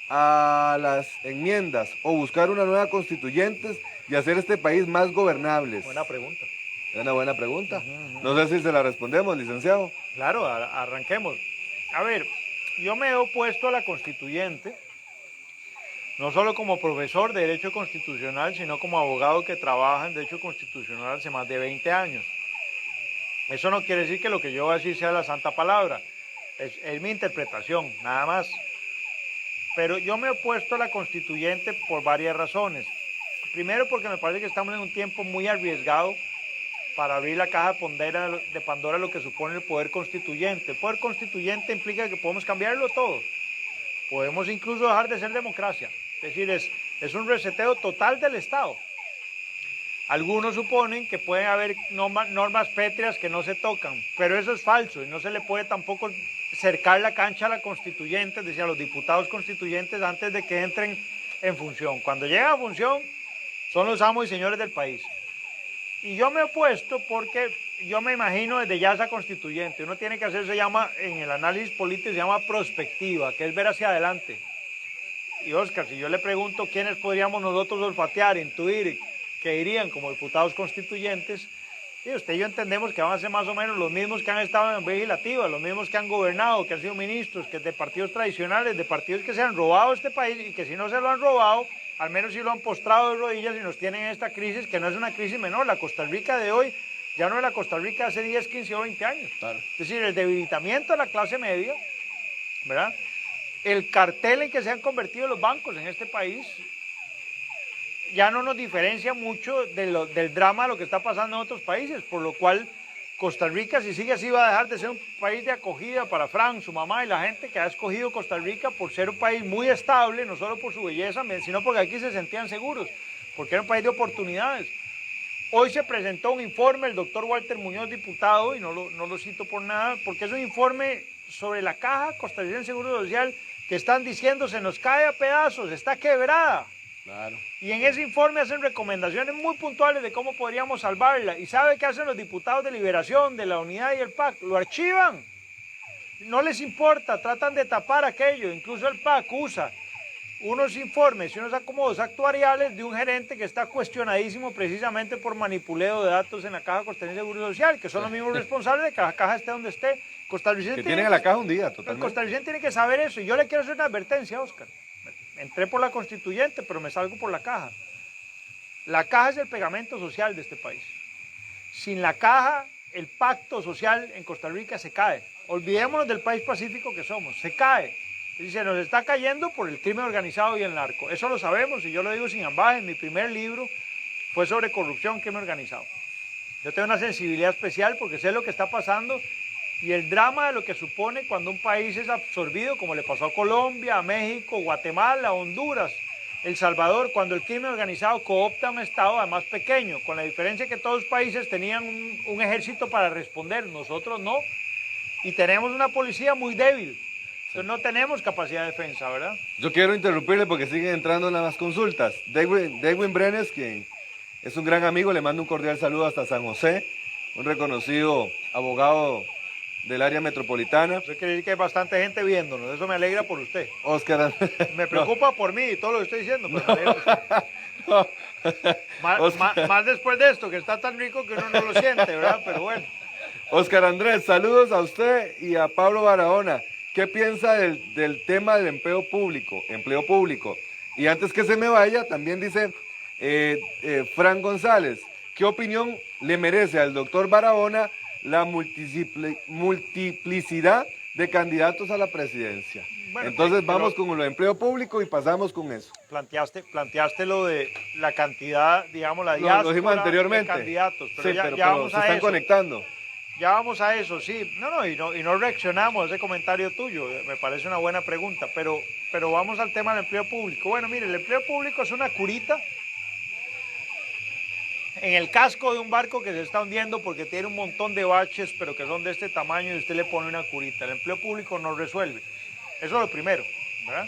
a las enmiendas o buscar una nueva constituyente y hacer este país más gobernables. Buena pregunta. Es una buena pregunta. No sé si se la respondemos, licenciado. Claro, arranquemos. A ver, yo me he opuesto a la constituyente, no solo como profesor de Derecho Constitucional, sino como abogado que trabaja en Derecho Constitucional hace más de 20 años. Eso no quiere decir que lo que yo voy a decir sea la santa palabra. Es mi interpretación, nada más. Pero yo me he opuesto a la constituyente por varias razones. Primero, porque me parece que estamos en un tiempo muy arriesgado para abrir la caja de Pandora lo que supone el poder constituyente. El poder constituyente implica que podemos cambiarlo todo. Podemos incluso dejar de ser democracia. Es decir, es un reseteo total del Estado. Algunos suponen que pueden haber normas pétreas que no se tocan, pero eso es falso y no se le puede tampoco cercar la cancha a la constituyente, es decir, a los diputados constituyentes antes de que entren en función. Cuando llegan a función, son los amos y señores del país. Y yo me he opuesto porque yo me imagino desde ya esa constituyente. Uno tiene que hacer, en el análisis político se llama prospectiva, que es ver hacia adelante. Y Oscar, si yo le pregunto quiénes podríamos nosotros olfatear, intuir, que irían como diputados constituyentes, y usted y yo entendemos que van a ser más o menos los mismos que han estado en legislativa, los mismos que han gobernado, que han sido ministros, que de partidos tradicionales, de partidos que se han robado este país y que si no se lo han robado, al menos si lo han postrado de rodillas y nos tienen en esta crisis, que no es una crisis menor. La Costa Rica de hoy ya no es la Costa Rica de hace 10, 15 o 20 años. Claro. Es decir, el debilitamiento de la clase media, ¿verdad? El cartel en que se han convertido los bancos en este país ya no nos diferencia mucho del drama de lo que está pasando en otros países, por lo cual Costa Rica, si sigue así, va a dejar de ser un país de acogida para Frank, su mamá y la gente que ha escogido Costa Rica por ser un país muy estable, no solo por su belleza, sino porque aquí se sentían seguros, porque era un país de oportunidades. Hoy se presentó un informe, el doctor Walter Muñoz, diputado, y no lo cito por nada, porque es un informe sobre la Caja Costarricense de Seguro Social que están diciendo se nos cae a pedazos, está quebrada. Claro. Y en ese informe hacen recomendaciones muy puntuales de cómo podríamos salvarla. ¿Y sabe qué hacen los diputados de Liberación, de la Unidad y el PAC? Lo archivan. No les importa, tratan de tapar aquello. Incluso el PAC usa unos informes y unos acomodos actuariales de un gerente que está cuestionadísimo precisamente por manipuleo de datos en la Caja Costarricense de Seguro Social, que son los mismos responsables de que la caja esté donde esté. Que tienen a la caja un día, El totalmente. costarricense tiene que saber eso. Y yo le quiero hacer una advertencia, Oscar. Entré por la constituyente, pero me salgo por la caja. La caja es el pegamento social de este país. Sin la caja, el pacto social en Costa Rica se cae. Olvidémonos del país pacífico que somos, se cae. Y se nos está cayendo por el crimen organizado y el narco. Eso lo sabemos y yo lo digo sin ambaje. Mi primer libro fue sobre corrupción, crimen organizado. Yo tengo una sensibilidad especial porque sé lo que está pasando y el drama de lo que supone cuando un país es absorbido, como le pasó a Colombia, a México, Guatemala, a Honduras, El Salvador, cuando el crimen organizado coopta un estado además pequeño, con la diferencia que todos los países tenían un ejército para responder, nosotros no. Y tenemos una policía muy débil. Entonces no tenemos capacidad de defensa, ¿verdad? Yo quiero interrumpirle porque siguen entrando las consultas. Dewin Brenes, quien es un gran amigo, le mando un cordial saludo hasta San José, un reconocido abogado del área metropolitana. Eso quiere decir que hay bastante gente viéndonos, eso me alegra por usted. Oscar. Me preocupa por mí y todo lo que estoy diciendo, pero me alegra por usted. No. Más después de esto, que está tan rico que uno no lo siente, ¿verdad? Pero bueno. Oscar Andrés, saludos a usted y a Pablo Barahona. ¿Qué piensa del tema del empleo público? Y antes que se me vaya, también dice Fran González, ¿qué opinión le merece al doctor Barahona la multiplicidad de candidatos a la presidencia? Bueno, Entonces vamos con lo de empleo público y pasamos con eso. Planteaste lo de la cantidad, digamos, la Lo diáspora dijimos anteriormente. de candidatos, pero Sí, ya pero vamos se a están eso. conectando. Ya vamos a eso, sí. Y no reaccionamos a ese comentario tuyo. Me parece una buena pregunta, pero vamos al tema del empleo público. Bueno, mire, el empleo público es una curita en el casco de un barco que se está hundiendo porque tiene un montón de baches, pero que son de este tamaño y usted le pone una curita. El empleo público no resuelve. Eso es lo primero, ¿verdad?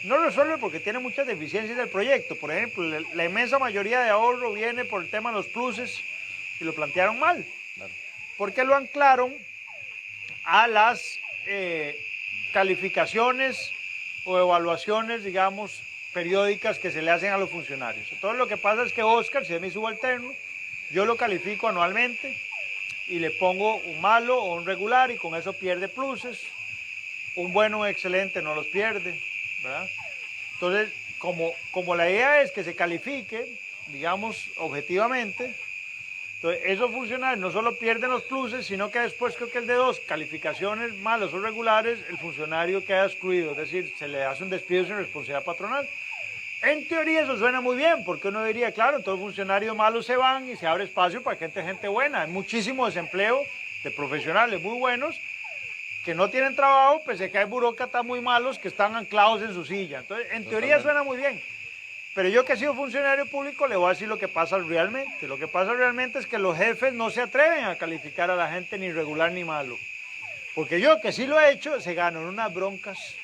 No resuelve porque tiene muchas deficiencias del proyecto. Por ejemplo, la inmensa mayoría de ahorro viene por el tema de los pluses y lo plantearon mal. Claro. Porque lo anclaron a las calificaciones o evaluaciones, digamos, periódicas que se le hacen a los funcionarios. Entonces lo que pasa es que Oscar, si es mi subalterno, yo lo califico anualmente y le pongo un malo o un regular y con eso pierde pluses. Un bueno o un excelente no los pierde, ¿verdad? Entonces, como la idea es que se califique, digamos, objetivamente, entonces esos funcionarios no solo pierden los pluses, sino que después creo que el de 2 calificaciones malas o regulares, el funcionario queda excluido, es decir, se le hace un despido sin responsabilidad patronal. En teoría eso suena muy bien, porque uno diría, claro, entonces funcionarios malos se van y se abre espacio para que entre gente buena. Hay muchísimo desempleo de profesionales muy buenos que no tienen trabajo, pese a que hay burócratas muy malos que están anclados en su silla. Entonces, en teoría suena muy bien. Pero yo que he sido funcionario público le voy a decir lo que pasa realmente. Lo que pasa realmente es que los jefes no se atreven a calificar a la gente ni regular ni malo. Porque yo que sí lo he hecho, se ganan unas broncas.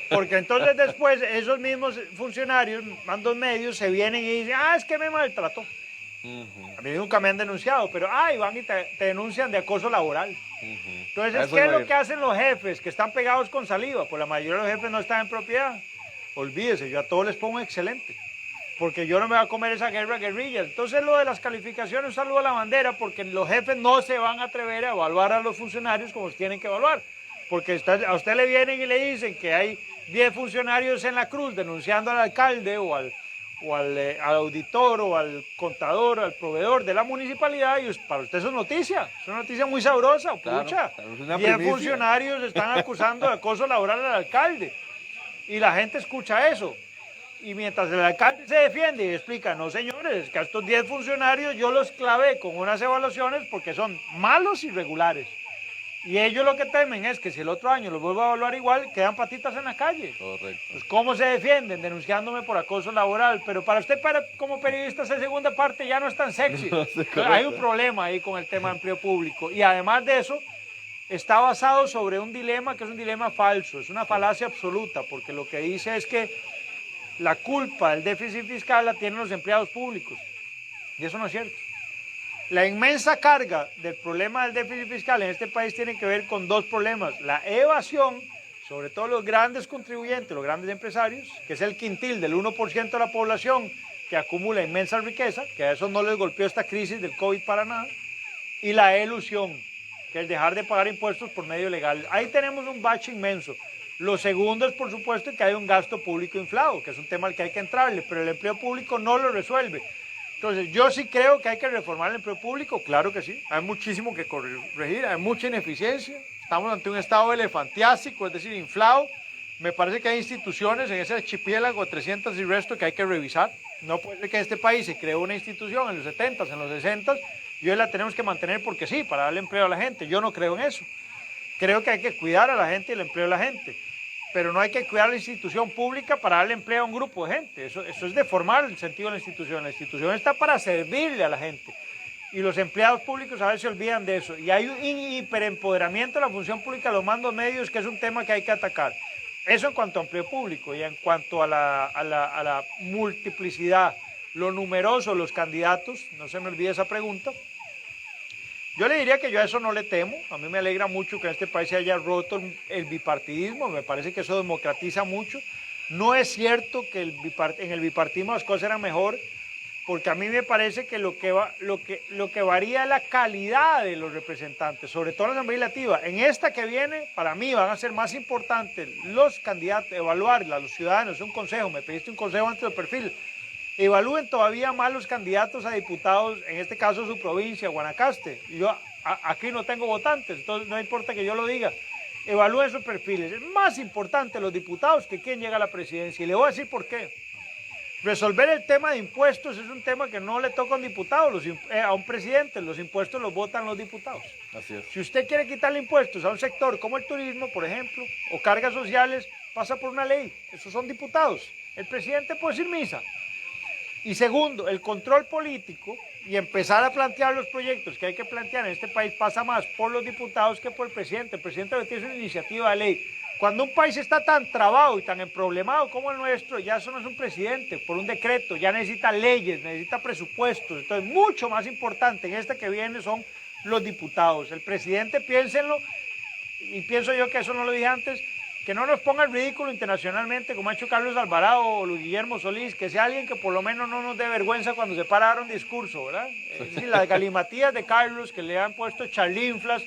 Porque entonces después esos mismos funcionarios, mandos medios, se vienen y dicen, es que me maltrató. A mí nunca me han denunciado, pero van y te denuncian de acoso laboral. Entonces, ¿qué es lo que hacen los jefes que están pegados con saliva? Pues la mayoría de los jefes no están en propiedad. Olvídese, yo a todos les pongo excelente. Porque yo no me voy a comer esa guerrilla. Entonces lo de las calificaciones, un saludo a la bandera, porque los jefes no se van a atrever a evaluar a los funcionarios como se tienen que evaluar. Porque a usted le vienen y le dicen que hay 10 funcionarios en la cruz denunciando al alcalde o al auditor o al contador o al proveedor de la municipalidad y para usted eso es noticia muy sabrosa. Claro, pucha, es 10 funcionarios están acusando de acoso laboral al alcalde y la gente escucha eso. Y mientras el alcalde se defiende y explica, no señores, es que a estos 10 funcionarios yo los clavé con unas evaluaciones porque son malos y regulares. Y ellos lo que temen es que si el otro año los vuelvo a evaluar igual, quedan patitas en la calle. Correcto. Pues ¿cómo se defienden? Denunciándome por acoso laboral. Pero para usted, como periodista, esa segunda parte ya no es tan sexy. No, sí, hay un problema ahí con el tema de empleo público. Y además de eso, está basado sobre un dilema que es un dilema falso. Es una falacia absoluta, porque lo que dice es que la culpa del déficit fiscal la tienen los empleados públicos. Y eso no es cierto. La inmensa carga del problema del déficit fiscal en este país tiene que ver con 2 problemas. La evasión, sobre todo los grandes contribuyentes, los grandes empresarios, que es el quintil del 1% de la población que acumula inmensa riqueza, que a eso no les golpeó esta crisis del COVID para nada. Y la elusión, que es dejar de pagar impuestos por medio legal. Ahí tenemos un bache inmenso. Lo segundo es, por supuesto, que hay un gasto público inflado, que es un tema al que hay que entrarle, pero el empleo público no lo resuelve. Entonces, yo sí creo que hay que reformar el empleo público, claro que sí. Hay muchísimo que corregir, hay mucha ineficiencia. Estamos ante un estado elefantiásico, es decir, inflado. Me parece que hay instituciones en ese archipiélago de 300 y resto que hay que revisar. No puede ser que en este país se creó una institución en los 70s, en los 60s, y hoy la tenemos que mantener porque sí, para darle empleo a la gente. Yo no creo en eso. Creo que hay que cuidar a la gente y el empleo de la gente. Pero no hay que cuidar la institución pública para darle empleo a un grupo de gente. Eso es deformar el sentido de la institución. La institución está para servirle a la gente. Y los empleados públicos a veces se olvidan de eso. Y hay un hiperempoderamiento de la función pública, los mandos medios, que es un tema que hay que atacar. Eso en cuanto a empleo público y en cuanto a la multiplicidad, lo numeroso de los candidatos, no se me olvide esa pregunta. Yo le diría que yo a eso no le temo. A mí me alegra mucho que en este país se haya roto el bipartidismo. Me parece que eso democratiza mucho. No es cierto que en el bipartidismo las cosas eran mejor, porque a mí me parece que lo que varía es la calidad de los representantes, sobre todo en la Asamblea Legislativa. En esta que viene, para mí van a ser más importantes los candidatos, evaluarla, los ciudadanos, es un consejo, me pediste un consejo antes del perfil. Evalúen todavía más los candidatos a diputados, en este caso su provincia, Guanacaste. Yo aquí no tengo votantes, entonces no importa que yo lo diga. Evalúen sus perfiles. Es más importante los diputados que quién llega a la presidencia. Y le voy a decir por qué. Resolver el tema de impuestos es un tema que no le toca a un diputado, a un presidente. Los impuestos los votan los diputados. Así es. Si usted quiere quitarle impuestos a un sector como el turismo, por ejemplo, o cargas sociales, pasa por una ley. Esos son diputados. El presidente puede decir misa. Y segundo, el control político y empezar a plantear los proyectos que hay que plantear en este país pasa más por los diputados que por el presidente. El presidente tiene una iniciativa de ley. Cuando un país está tan trabado y tan emproblemado como el nuestro, ya eso no es un presidente, por un decreto, ya necesita leyes, necesita presupuestos. Entonces, mucho más importante en esta que viene son los diputados. El presidente, piénsenlo, y pienso yo que eso no lo dije antes, que no nos ponga el ridículo internacionalmente como ha hecho Carlos Alvarado o Luis Guillermo Solís, que sea alguien que por lo menos no nos dé vergüenza cuando se para a dar un discurso, ¿verdad? Es decir, las galimatías de Carlos que le han puesto charlinflas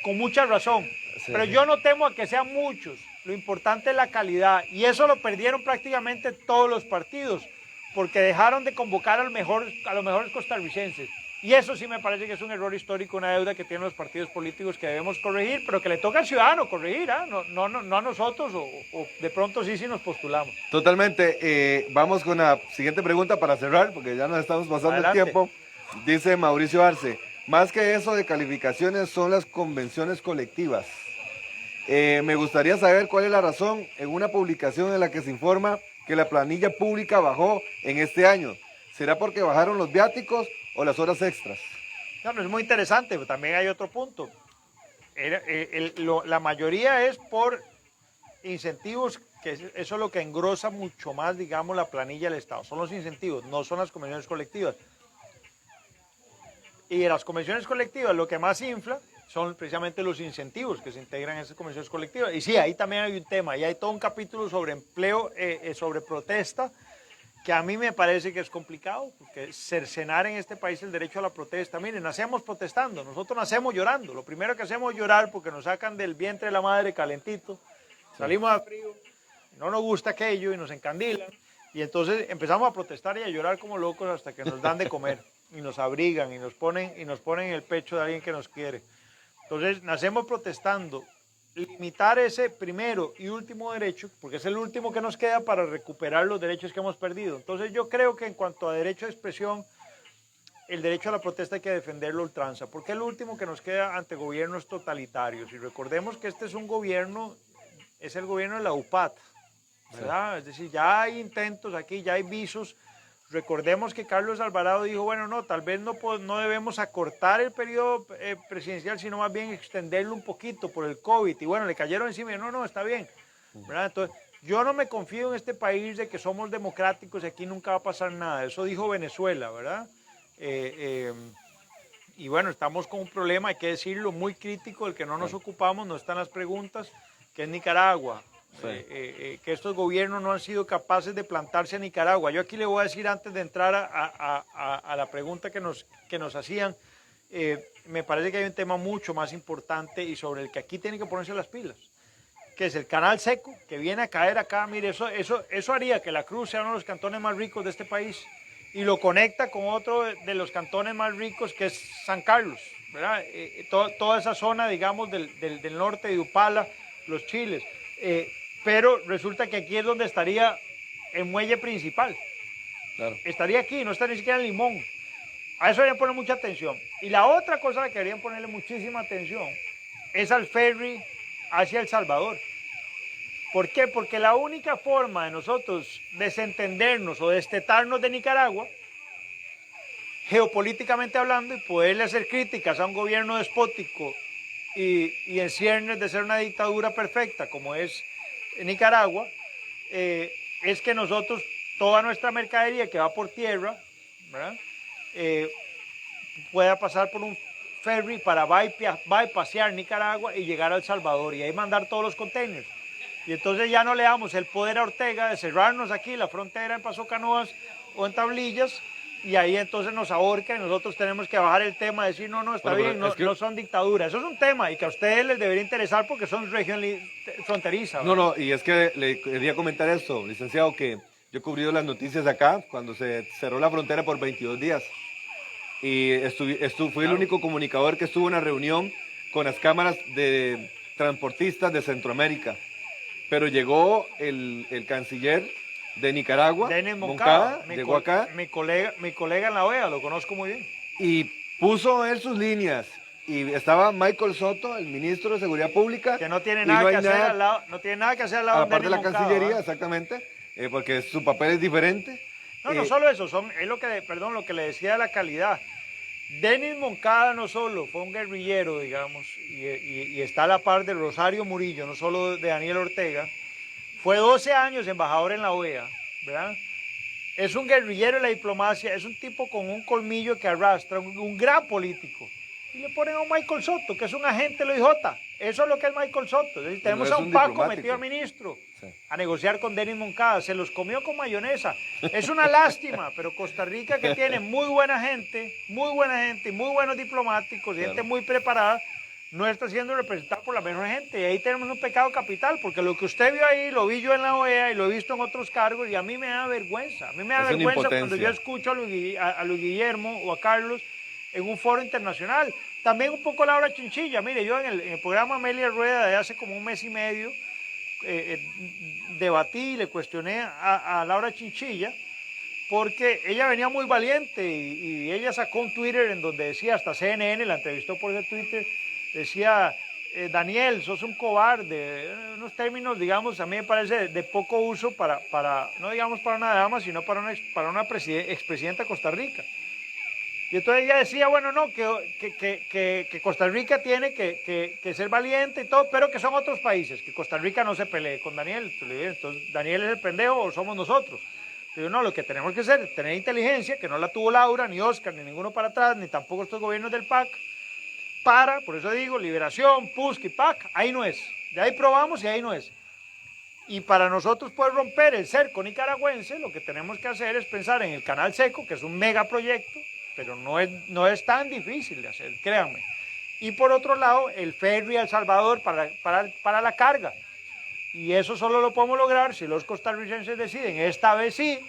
con mucha razón. Sí. Pero yo no temo a que sean muchos, lo importante es la calidad y eso lo perdieron prácticamente todos los partidos porque dejaron de convocar a los mejores costarricenses. Y eso sí me parece que es un error histórico, una deuda que tienen los partidos políticos que debemos corregir, pero que le toca al ciudadano corregir, ¿eh? No a nosotros o de pronto sí nos postulamos. Totalmente. Vamos con la siguiente pregunta para cerrar, porque ya nos estamos pasando Adelante. el tiempo. Dice Mauricio Arce, más que eso de calificaciones son las convenciones colectivas. Me gustaría saber cuál es la razón en una publicación en la que se informa que la planilla pública bajó en este año. ¿Será porque bajaron los viáticos o las horas extras? No, es muy interesante, pero también hay otro punto. La mayoría es por incentivos, que eso es lo que engrosa mucho más, digamos, la planilla del Estado. Son los incentivos, no son las convenciones colectivas. Y las convenciones colectivas lo que más infla son precisamente los incentivos que se integran en esas convenciones colectivas. Y sí, ahí también hay un tema, y hay todo un capítulo sobre empleo, sobre protesta, que a mí me parece que es complicado, porque cercenar en este país el derecho a la protesta. Miren, nacemos protestando, nosotros nacemos llorando. Lo primero que hacemos es llorar porque nos sacan del vientre de la madre calentito, salimos a frío, no nos gusta aquello y nos encandilan. Y entonces empezamos a protestar y a llorar como locos hasta que nos dan de comer y nos abrigan y nos ponen en el pecho de alguien que nos quiere. Entonces nacemos protestando. Limitar ese primero y último derecho, porque es el último que nos queda para recuperar los derechos que hemos perdido. Entonces yo creo que en cuanto a derecho de expresión, el derecho a la protesta hay que defenderlo a ultranza, porque es el último que nos queda ante gobiernos totalitarios. Y recordemos que este es un gobierno, es el gobierno de la UPAT, ¿verdad? Sí. Es decir, ya hay intentos aquí, ya hay visos. Recordemos que Carlos Alvarado dijo, bueno, no, tal vez no debemos acortar el periodo presidencial, sino más bien extenderlo un poquito por el COVID. Y bueno, le cayeron encima y no, está bien. ¿Verdad? Entonces, yo no me confío en este país de que somos democráticos y aquí nunca va a pasar nada. Eso dijo Venezuela, ¿verdad? Y bueno, estamos con un problema, hay que decirlo, muy crítico, del que no nos ocupamos, no están las preguntas, que es Nicaragua. Sí. Que estos gobiernos no han sido capaces de plantarse a Nicaragua. Yo aquí le voy a decir antes de entrar a la pregunta que nos hacían, me parece que hay un tema mucho más importante y sobre el que aquí tienen que ponerse las pilas, que es el canal seco que viene a caer acá. Mire, eso haría que La Cruz sea uno de los cantones más ricos de este país y lo conecta con otro de los cantones más ricos que es San Carlos, ¿verdad? Toda esa zona, digamos, del norte de Upala, los Chiles. Pero resulta que aquí es donde estaría el muelle principal. Claro. Estaría aquí, no estaría ni siquiera en Limón. A eso deberían poner mucha atención. Y la otra cosa a la que deberían ponerle muchísima atención es al ferry hacia El Salvador. ¿Por qué? Porque la única forma de nosotros desentendernos o destetarnos de Nicaragua geopolíticamente hablando, y poderle hacer críticas a un gobierno despótico y en ciernes de ser una dictadura perfecta como es Nicaragua, es que nosotros, toda nuestra mercadería que va por tierra, ¿verdad? Pueda pasar por un ferry para bypasear Nicaragua y llegar a El Salvador y ahí mandar todos los containers. Y entonces ya no le damos el poder a Ortega de cerrarnos aquí la frontera en Paso Canoas o en Tablillas, y ahí entonces nos ahorca y nosotros tenemos que bajar el tema, decir no, no, está bien, no son dictaduras. Eso es un tema y que a ustedes les debería interesar porque son región fronteriza. No, no, y es que le quería comentar esto, licenciado, que yo he cubrido las noticias acá cuando se cerró la frontera por 22 días. Y fui el único comunicador que estuvo en una reunión con las cámaras de transportistas de Centroamérica. Pero llegó el canciller de Nicaragua, Denis Moncada, llegó acá. Mi colega en la OEA, lo conozco muy bien. Y puso él sus líneas. Y estaba Michael Soto, el ministro de Seguridad Pública. Que no tiene nada que hacer al lado, no tiene nada que hacer al lado a la parte de la Moncada, Cancillería, ¿eh? Exactamente, porque su papel es diferente. No solo eso, es lo que le decía de la calidad. Denis Moncada no solo fue un guerrillero, digamos, y está a la par de Rosario Murillo, no solo de Daniel Ortega, fue 12 años embajador en la OEA, ¿verdad? Es un guerrillero en la diplomacia, es un tipo con un colmillo que arrastra, un gran político. Y le ponen a un Michael Soto, que es un agente de la OIJ. Eso es lo que es Michael Soto. Es decir, tenemos a un Paco metido a ministro a negociar con Denis Moncada. Se los comió con mayonesa. Es una lástima, pero Costa Rica, que tiene muy buena gente y muy buenos diplomáticos, gente muy preparada, no está siendo representada por la mejor gente. Y ahí tenemos un pecado capital, porque lo que usted vio ahí, lo vi yo en la OEA y lo he visto en otros cargos, y a mí me da vergüenza. A mí me da vergüenza cuando yo escucho a Luis Guillermo o a Carlos en un foro internacional. También un poco Laura Chinchilla. Mire, yo en el programa Amelia Rueda de hace como un mes y medio debatí y le cuestioné a Laura Chinchilla porque ella venía muy valiente y ella sacó un Twitter en donde decía, hasta CNN la entrevistó por ese Twitter, decía, Daniel, sos un cobarde, unos términos, digamos, a mí me parece de poco uso para no digamos para una dama, sino para una expresidenta de Costa Rica. Y entonces ella decía, bueno, no, que Costa Rica tiene que ser valiente y todo, pero que son otros países, que Costa Rica no se pelee con Daniel. Entonces, ¿Daniel es el pendejo o somos nosotros? Yo no, lo que tenemos que hacer es tener inteligencia, que no la tuvo Laura, ni Oscar, ni ninguno para atrás, ni tampoco estos gobiernos del PAC, por eso digo, Liberación, PUSC y PAC, ahí no es. De ahí probamos y ahí no es. Y para nosotros poder romper el cerco nicaragüense, lo que tenemos que hacer es pensar en el Canal Seco, que es un megaproyecto, pero no es tan difícil de hacer, créanme. Y por otro lado, el ferry a El Salvador para la carga. Y eso solo lo podemos lograr si los costarricenses deciden, esta vez sí,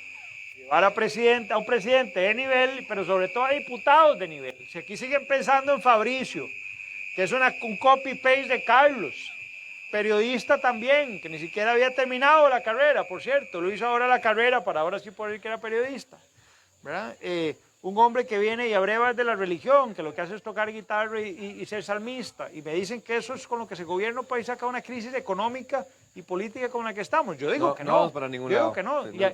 llevar a un presidente de nivel, pero sobre todo a diputados de nivel. Si aquí siguen pensando en Fabricio, que es un copy-paste de Carlos, periodista también, que ni siquiera había terminado la carrera, por cierto, lo hizo ahora la carrera para ahora sí poder decir que era periodista, ¿verdad? Un hombre que viene y abreva de la religión, que lo que hace es tocar guitarra y ser salmista, y me dicen que eso es con lo que se gobierna un país, saca una crisis económica y política con la que estamos. Yo digo que no. No vamos para ningún lado. Yo digo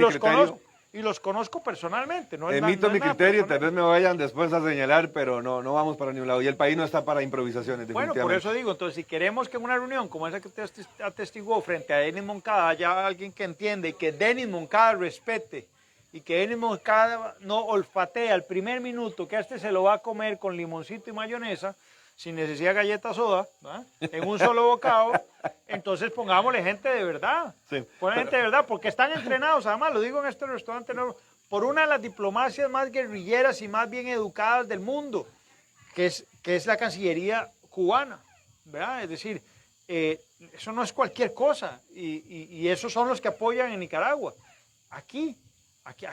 que no. Y los conozco personalmente. No emito mi criterio, tal vez me vayan después a señalar, pero no vamos para ningún lado. Y el país no está para improvisaciones, definitivamente. Bueno, por eso digo, entonces si queremos que en una reunión como esa que usted atestiguó frente a Denis Moncada haya alguien que entiende y que Denis Moncada respete y que Denis Moncada no olfatee al primer minuto que a este se lo va a comer con limoncito y mayonesa, sin necesidad de galleta soda, ¿verdad? En un solo bocado, entonces pongámosle gente de verdad. Sí. Gente de verdad, porque están entrenados, además, lo digo en este restaurante, por una de las diplomacias más guerrilleras y más bien educadas del mundo, que es la Cancillería cubana, ¿verdad? Es decir, eso no es cualquier cosa, y esos son los que apoyan en Nicaragua. Aquí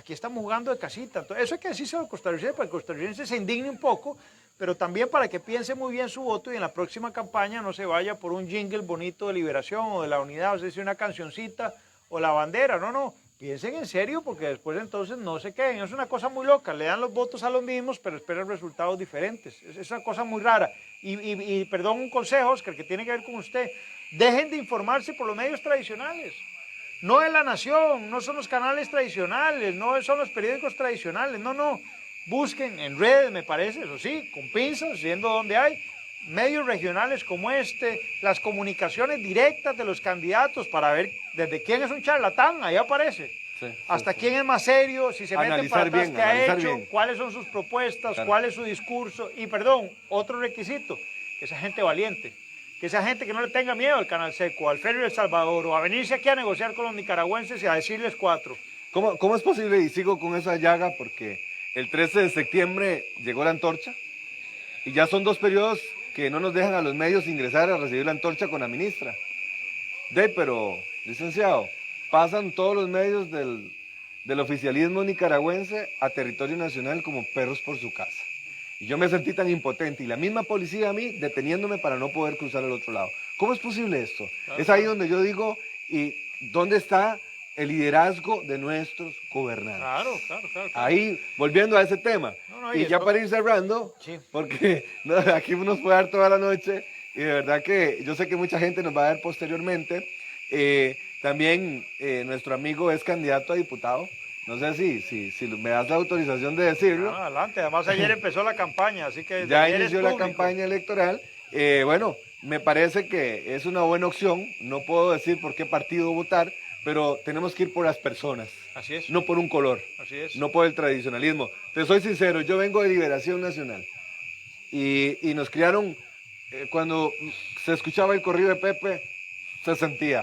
estamos jugando de casita. Entonces, eso hay que decirse al costarricense, para que el costarricense se indigne un poco, pero también para que piense muy bien su voto y en la próxima campaña no se vaya por un jingle bonito de Liberación o de la Unidad, o sea, una cancioncita o la bandera. No, piensen en serio porque después entonces no se queden. Es una cosa muy loca, le dan los votos a los mismos, pero esperan resultados diferentes. Es una cosa muy rara. Y perdón, un consejo, Oscar, que tiene que ver con usted. Dejen de informarse por los medios tradicionales. No es La Nación, no son los canales tradicionales, no son los periódicos tradicionales, no. busquen en redes, me parece, eso sí, con pinzas, viendo dónde hay, medios regionales como este, las comunicaciones directas de los candidatos para ver desde quién es un charlatán, ahí aparece. Sí, Hasta sí. quién es más serio, si se mete para atrás, qué ha analizar hecho, bien. cuáles son sus propuestas, Claro. cuál es su discurso. Y perdón, otro requisito, que sea gente valiente, que sea gente que no le tenga miedo al Canal Seco, al Ferry El Salvador, o a venirse aquí a negociar con los nicaragüenses y a decirles 4. ¿Cómo es posible? Y sigo con esa llaga porque el 13 de septiembre llegó la antorcha y ya son 2 periodos que no nos dejan a los medios ingresar a recibir la antorcha con la ministra. Pero, licenciado, pasan todos los medios del oficialismo nicaragüense a territorio nacional como perros por su casa. Y yo me sentí tan impotente y la misma policía a mí deteniéndome para no poder cruzar al otro lado. ¿Cómo es posible esto? Claro. Es ahí donde yo digo, ¿y dónde está el liderazgo de nuestros gobernantes? Claro. Ahí, volviendo a ese tema. No, y ya para ir cerrando, Sí. porque no, aquí nos puede dar toda la noche y de verdad que yo sé que mucha gente nos va a ver posteriormente. También nuestro amigo es candidato a diputado. No sé si me das la autorización de decirlo. Adelante, además ayer empezó la campaña, así que Ya ayer es inició la público. campaña electoral. Bueno, me parece que es una buena opción. No puedo decir por qué partido votar, pero tenemos que ir por las personas, Así es. no por un color, Así es. no por el tradicionalismo. Te soy sincero, yo vengo de Liberación Nacional y nos criaron, cuando se escuchaba el corrido de Pepe, se sentía.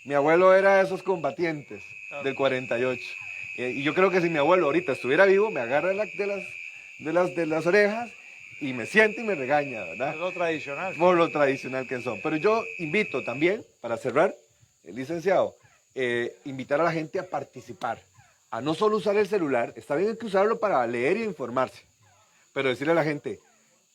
Mi abuelo era de esos combatientes del 48. Y yo creo que si mi abuelo ahorita estuviera vivo, me agarra de las orejas y me siente y me regaña, ¿verdad? Es lo tradicional. Por lo tradicional que son. Pero yo invito también, para cerrar, licenciado, invitar a la gente a participar, a no solo usar el celular, está bien que usarlo para leer y informarse, pero decirle a la gente,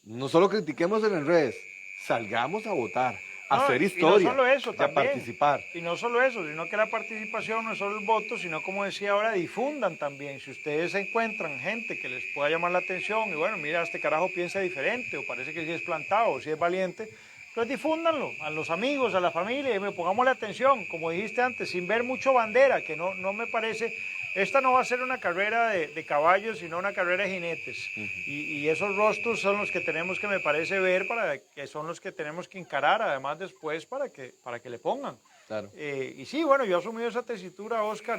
no solo critiquemos en las redes, salgamos a votar, a No, hacer y historia, no solo eso, y a también. participar. Y no solo eso, sino que la participación no es solo el voto, sino como decía ahora, difundan también. Si ustedes encuentran gente que les pueda llamar la atención y bueno, mira, este carajo piensa diferente o parece que sí es plantado o sí es valiente, pues difúndanlo a los amigos, a la familia y me pongamos la atención, como dijiste antes, sin ver mucho bandera, que no me parece. Esta no va a ser una carrera de caballos, sino una carrera de jinetes. Y esos rostros son los que tenemos que, me parece, ver, que son los que tenemos que encarar, además después, para que le pongan. Claro. Y sí, bueno, yo he asumido esa tesitura, Oscar,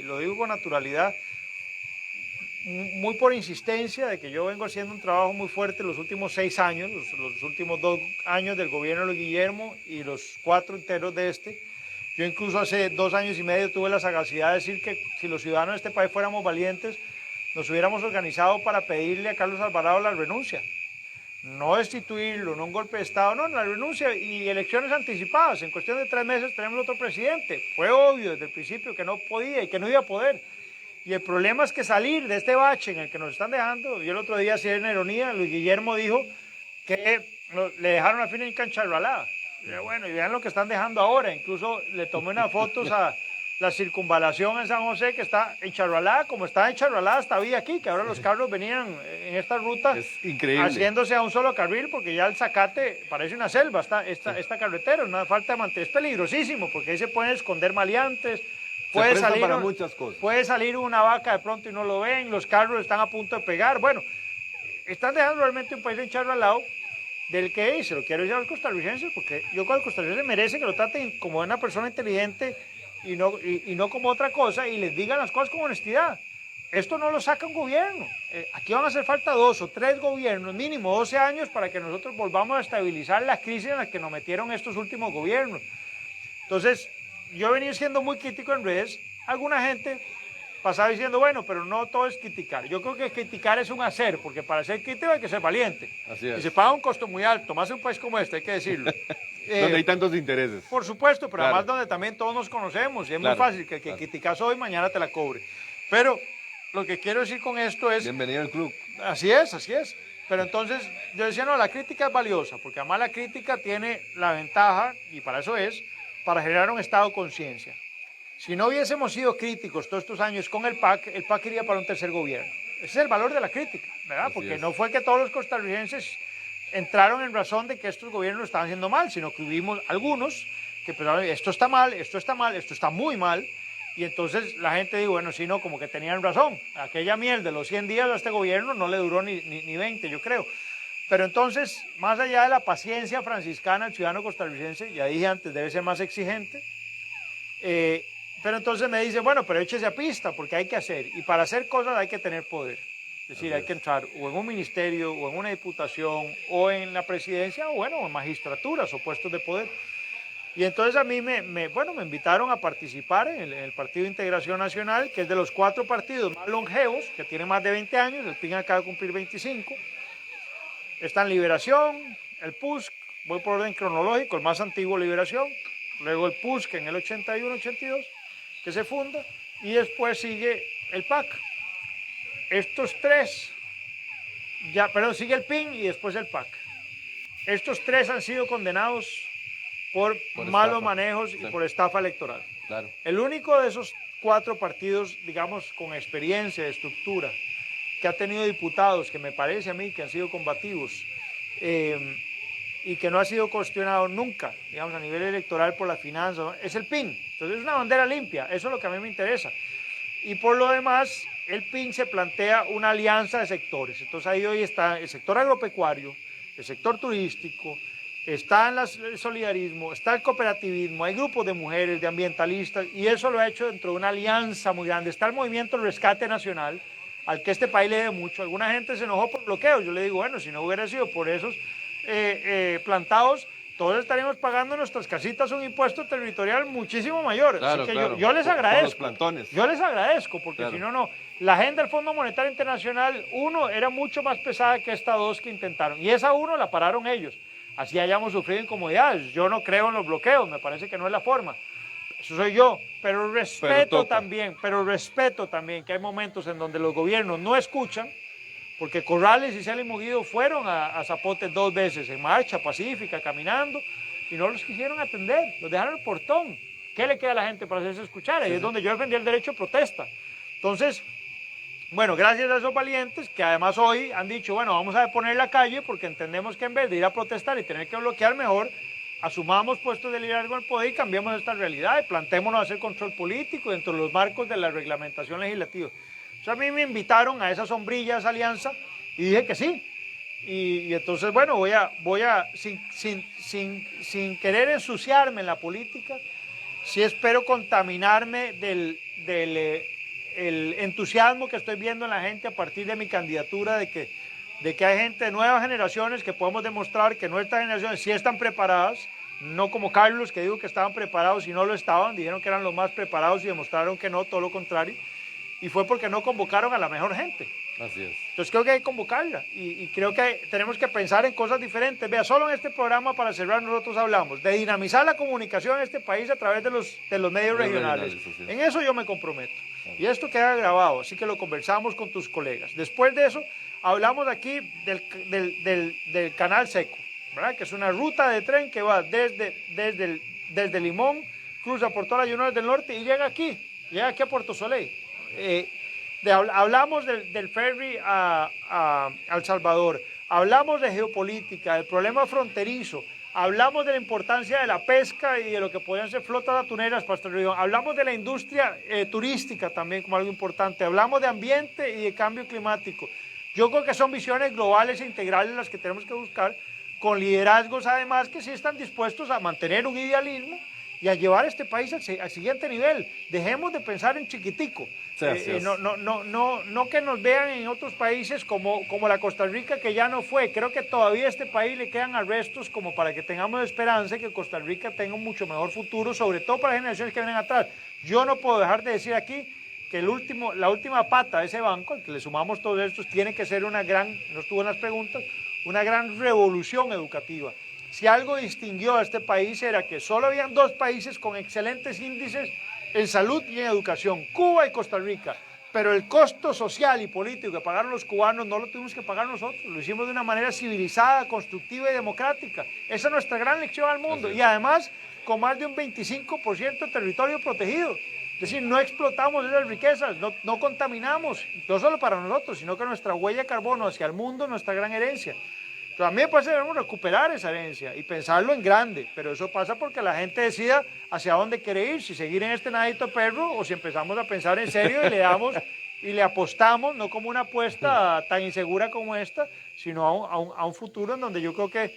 lo digo con naturalidad, muy por insistencia de que yo vengo haciendo un trabajo muy fuerte los últimos 6 años, los últimos 2 años del gobierno de Guillermo y los 4 enteros de este. Yo incluso hace 2 años y medio tuve la sagacidad de decir que si los ciudadanos de este país fuéramos valientes, nos hubiéramos organizado para pedirle a Carlos Alvarado la renuncia. No destituirlo, no un golpe de Estado, no, la renuncia y elecciones anticipadas. En cuestión de 3 meses tenemos otro presidente. Fue obvio desde el principio que no podía y que no iba a poder. Y el problema es que salir de este bache en el que nos están dejando, yo el otro día, si era ironía, Luis Guillermo dijo que le dejaron al fin en Cancharralá. Bueno, y vean lo que están dejando ahora. Incluso le tomé unas fotos a la circunvalación en San José, que está en Charralá, como está en Charralá hasta vía aquí, que ahora los carros venían en esta ruta Es increíble. haciéndose a un solo carril, porque ya el Zacate parece una selva, esta carretera, no falta de mantener, es peligrosísimo, porque ahí se pueden esconder maleantes, presta para muchas cosas. puede salir una vaca de pronto y no lo ven, los carros están a punto de pegar, bueno, están dejando realmente un país en Charralao, del que se lo quiero decir a los costarricenses, porque yo con los costarricenses merece que lo traten como una persona inteligente y no como otra cosa, y les digan las cosas con honestidad. Esto no lo saca un gobierno. Aquí van a hacer falta 2 o 3 gobiernos, mínimo 12 años, para que nosotros volvamos a estabilizar la crisis en la que nos metieron estos últimos gobiernos. Entonces, yo he venido siendo muy crítico en redes. Alguna gente pasaba diciendo, bueno, pero no todo es criticar. Yo creo que criticar es un hacer, porque para ser crítico hay que ser valiente. Así es. Y se paga un costo muy alto, más en un país como este, hay que decirlo. Donde hay tantos intereses. Por supuesto, pero Claro. además donde también todos nos conocemos y es Claro, muy fácil que el que claro. criticas hoy, mañana te la cobre. Pero lo que quiero decir con esto es, Bienvenido al club. así es, así es. Pero entonces yo decía, no, la crítica es valiosa, porque además la crítica tiene la ventaja, y para eso es, para generar un estado de conciencia. Si no hubiésemos sido críticos todos estos años con el PAC iría para un tercer gobierno. Ese es el valor de la crítica, ¿verdad? Así Porque es. no fue que todos los costarricenses entraron en razón de que estos gobiernos lo estaban haciendo mal, sino que hubimos algunos que pensaron, esto está mal, esto está mal, esto está muy mal, Y entonces la gente dijo, bueno, sí, no, como que tenían razón. Aquella miel de los 100 días a este gobierno no le duró ni 20, yo creo. Pero entonces, más allá de la paciencia franciscana, el ciudadano costarricense, ya dije antes, debe ser más exigente. Pero entonces me dice, bueno, pero échese a pista, porque hay que hacer. Y para hacer cosas hay que tener poder. Es decir, hay que entrar o en un ministerio, o en una diputación, o en la presidencia, o bueno, en magistraturas o puestos de poder. Y entonces a mí me invitaron a participar en el Partido de Integración Nacional, que es de los 4 partidos más longevos, que tiene más de 20 años, el PIN acaba de cumplir 25. Están Liberación, el PUSC, voy por orden cronológico, el más antiguo Liberación, luego el PUSC en el 81-82, que se funda, y después sigue el PAC. Estos 3, sigue el PIN y después el PAC. Estos 3 han sido condenados por malos manejos y por estafa electoral. Claro. El único de esos 4 partidos, digamos, con experiencia de estructura, que ha tenido diputados, que me parece a mí que han sido combativos, y que no ha sido cuestionado nunca, digamos, a nivel electoral por las finanzas, es el PIN. Entonces es una bandera limpia, eso es lo que a mí me interesa. Y por lo demás, el PIN se plantea una alianza de sectores. Entonces ahí hoy está el sector agropecuario, el sector turístico, está el solidarismo, está el cooperativismo, hay grupos de mujeres, de ambientalistas, y eso lo ha hecho dentro de una alianza muy grande. Está el movimiento Rescate Nacional, al que este país le debe mucho. Alguna gente se enojó por bloqueos. Yo le digo, bueno, si no hubiera sido por esos plantados, todos estaríamos pagando en nuestras casitas un impuesto territorial muchísimo mayor. Claro, así que claro. yo les agradezco. Por los plantones. Yo les agradezco, porque Claro. si no, no. La agenda del Fondo Monetario Internacional, 1, era mucho más pesada que esta 2 que intentaron. Y esa 1 la pararon ellos. Así hayamos sufrido incomodidades. Yo no creo en los bloqueos, me parece que no es la forma. Eso soy yo, pero respeto también que hay momentos en donde los gobiernos no escuchan, porque Corrales y Célimo Guido fueron a Zapote 2 veces en marcha pacífica, caminando, y no los quisieron atender, los dejaron en el portón. ¿Qué le queda a la gente para hacerse escuchar? Ahí es donde yo defendí el derecho de protesta. Entonces, bueno, gracias a esos valientes que además hoy han dicho, bueno, vamos a poner la calle porque entendemos que en vez de ir a protestar y tener que bloquear, mejor asumamos puestos de liderazgo en el poder y cambiemos esta realidad y plantémonos a hacer control político dentro de los marcos de la reglamentación legislativa. O sea, a mí me invitaron a esa sombrilla, a esa alianza, y dije que sí. Y entonces, bueno, voy a sin querer ensuciarme en la política, sí espero contaminarme del el entusiasmo que estoy viendo en la gente a partir de mi candidatura, de que hay gente de nuevas generaciones que podemos demostrar que nuestras generaciones sí están preparadas, no como Carlos, que dijo que estaban preparados y no lo estaban, dijeron que eran los más preparados y demostraron que no, todo lo contrario, y fue porque no convocaron a la mejor gente. Así es. Entonces creo que hay que convocarla y creo que tenemos que pensar en cosas diferentes. Vea, solo en este programa, para cerrar, nosotros hablamos de dinamizar la comunicación en este país a través de los medios regionales. En eso yo me comprometo. Y esto queda grabado, así que lo conversamos con tus colegas. Después de eso, hablamos aquí del Canal Seco, ¿verdad? Que es una ruta de tren que va desde Limón, cruza por todas las llanuras del norte y llega aquí a Puerto Soleil. Hablamos del ferry a El Salvador, hablamos de geopolítica, del problema fronterizo, hablamos de la importancia de la pesca y de lo que podrían ser flotas atuneras para esta región, hablamos de la industria turística también como algo importante, hablamos de ambiente y de cambio climático. Yo creo que son visiones globales e integrales las que tenemos que buscar, con liderazgos además que sí están dispuestos a mantener un idealismo y a llevar este país al siguiente nivel. Dejemos de pensar en chiquitico. Sí, No que nos vean en otros países como la Costa Rica, que ya no fue. Creo que todavía a este país le quedan arrestos como para que tengamos esperanza y que Costa Rica tenga un mucho mejor futuro, sobre todo para las generaciones que vienen atrás. Yo no puedo dejar de decir aquí que la última pata de ese banco, al que le sumamos todos estos, tiene que ser una gran revolución educativa. Si algo distinguió a este país era que solo habían 2 países con excelentes índices en salud y en educación, Cuba y Costa Rica, pero el costo social y político que pagaron los cubanos no lo tuvimos que pagar nosotros, lo hicimos de una manera civilizada, constructiva y democrática. Esa es nuestra gran lección al mundo, y además con más de un 25% de territorio protegido. Es decir, no explotamos esas riquezas, no contaminamos, no solo para nosotros, sino que nuestra huella de carbono hacia el mundo es nuestra gran herencia. Entonces, a mí me parece que debemos recuperar esa herencia y pensarlo en grande, pero eso pasa porque la gente decida hacia dónde quiere ir, si seguir en este nadito de perro o si empezamos a pensar en serio y le damos y le apostamos, no como una apuesta tan insegura como esta, sino a un futuro en donde yo creo que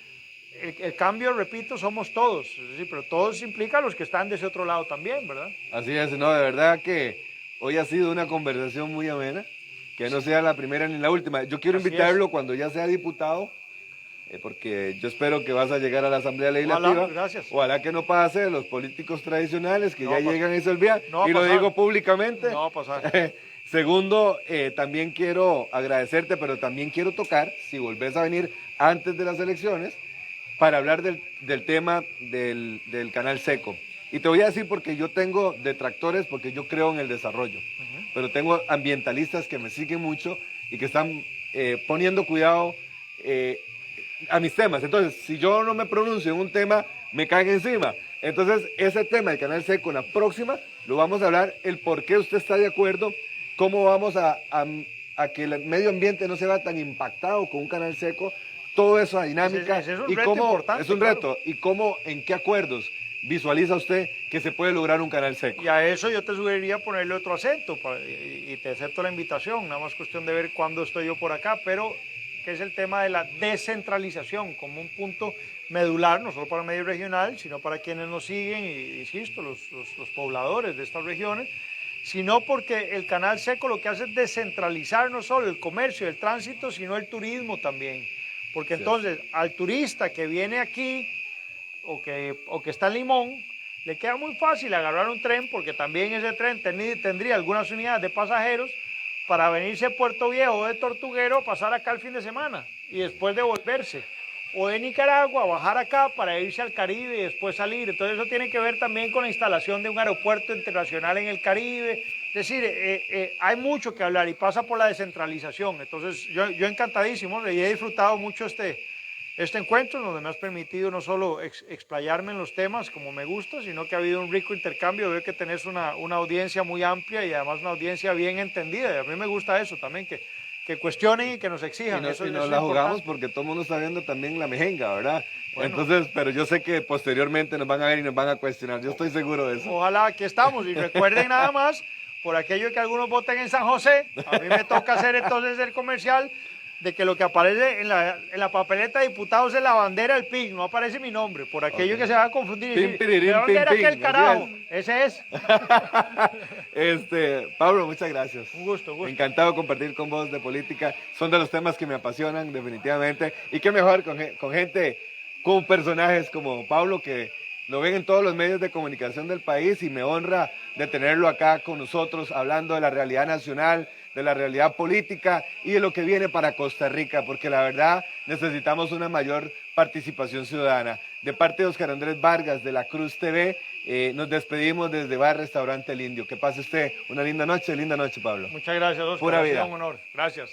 el cambio, repito, somos todos, es decir, pero todos implica a los que están de ese otro lado también, ¿verdad? Así es, no, de verdad que hoy ha sido una conversación muy amena, que no sea la primera ni la última. Yo quiero Así invitarlo cuando ya sea diputado, porque yo espero que vas a llegar a la Asamblea Legislativa. Ojalá, gracias. Ojalá que no pase los políticos tradicionales que No ya va a llegan y se olvidan, no va a y lo pasar. digo públicamente. No va a pasar. Segundo, también quiero agradecerte, pero también quiero tocar, si volvés a venir antes de las elecciones, para hablar del tema del canal seco. Y te voy a decir porque yo tengo detractores, porque yo creo en el desarrollo, pero tengo ambientalistas que me siguen mucho y que están poniendo cuidado a mis temas. Entonces, si yo no me pronuncio en un tema, me caen encima. Entonces, ese tema del canal seco, en la próxima, lo vamos a hablar, el por qué usted está de acuerdo, cómo vamos a que el medio ambiente no se vea tan impactado con un canal seco, todo eso, dinámica, Ese es un y reto cómo, importante, es un claro. reto, y cómo, en qué acuerdos visualiza usted que se puede lograr un canal seco. Y a eso yo te sugeriría ponerle otro acento y te acepto la invitación, nada más cuestión de ver cuándo estoy yo por acá, pero que es el tema de la descentralización como un punto medular, no solo para el medio regional, sino para quienes nos siguen y, insisto, los pobladores de estas regiones, sino porque el canal seco lo que hace es descentralizar no solo el comercio y el tránsito, sino el turismo también. Porque entonces al turista que viene aquí o que está en Limón, le queda muy fácil agarrar un tren porque también ese tren tendría algunas unidades de pasajeros para venirse a Puerto Viejo o de Tortuguero, pasar acá el fin de semana y después devolverse. O de Nicaragua, bajar acá para irse al Caribe y después salir. Entonces eso tiene que ver también con la instalación de un aeropuerto internacional en el Caribe. Es decir, hay mucho que hablar y pasa por la descentralización. Entonces yo encantadísimo y he disfrutado mucho este encuentro, donde me has permitido no solo explayarme en los temas como me gusta, sino que ha habido un rico intercambio. Veo que tenés una audiencia muy amplia y además una audiencia bien entendida. Y a mí me gusta eso también, que cuestionen y que nos exijan. Y Eso no es la jugamos importante. porque todo el mundo está viendo también la mejenga, ¿verdad? Bueno. Entonces, pero yo sé que posteriormente nos van a ver y nos van a cuestionar. Yo estoy seguro de eso. Ojalá, aquí estamos. Y recuerden nada más, por aquello que algunos voten en San José, a mí me toca hacer entonces el comercial de que lo que aparece en la papeleta de diputados es la bandera del PIN, no aparece mi nombre, por aquello que se va a confundir. Pin, pirirín, ¿De dónde pin, era pin, aquel carajo? así Ese es. Pablo, muchas gracias. Un gusto, un gusto. Encantado de compartir con vos de política. Son de los temas que me apasionan definitivamente. Y qué mejor con gente, con personajes como Pablo, que lo ven en todos los medios de comunicación del país y me honra de tenerlo acá con nosotros hablando de la realidad nacional, de la realidad política y de lo que viene para Costa Rica, porque la verdad necesitamos una mayor participación ciudadana. De parte de Oscar Andrés Vargas de La Cruz TV, nos despedimos desde Bar Restaurante El Indio. Que pase usted una linda noche, Pablo. Muchas gracias, Oscar. Pura Ha sido vida. un honor. Gracias.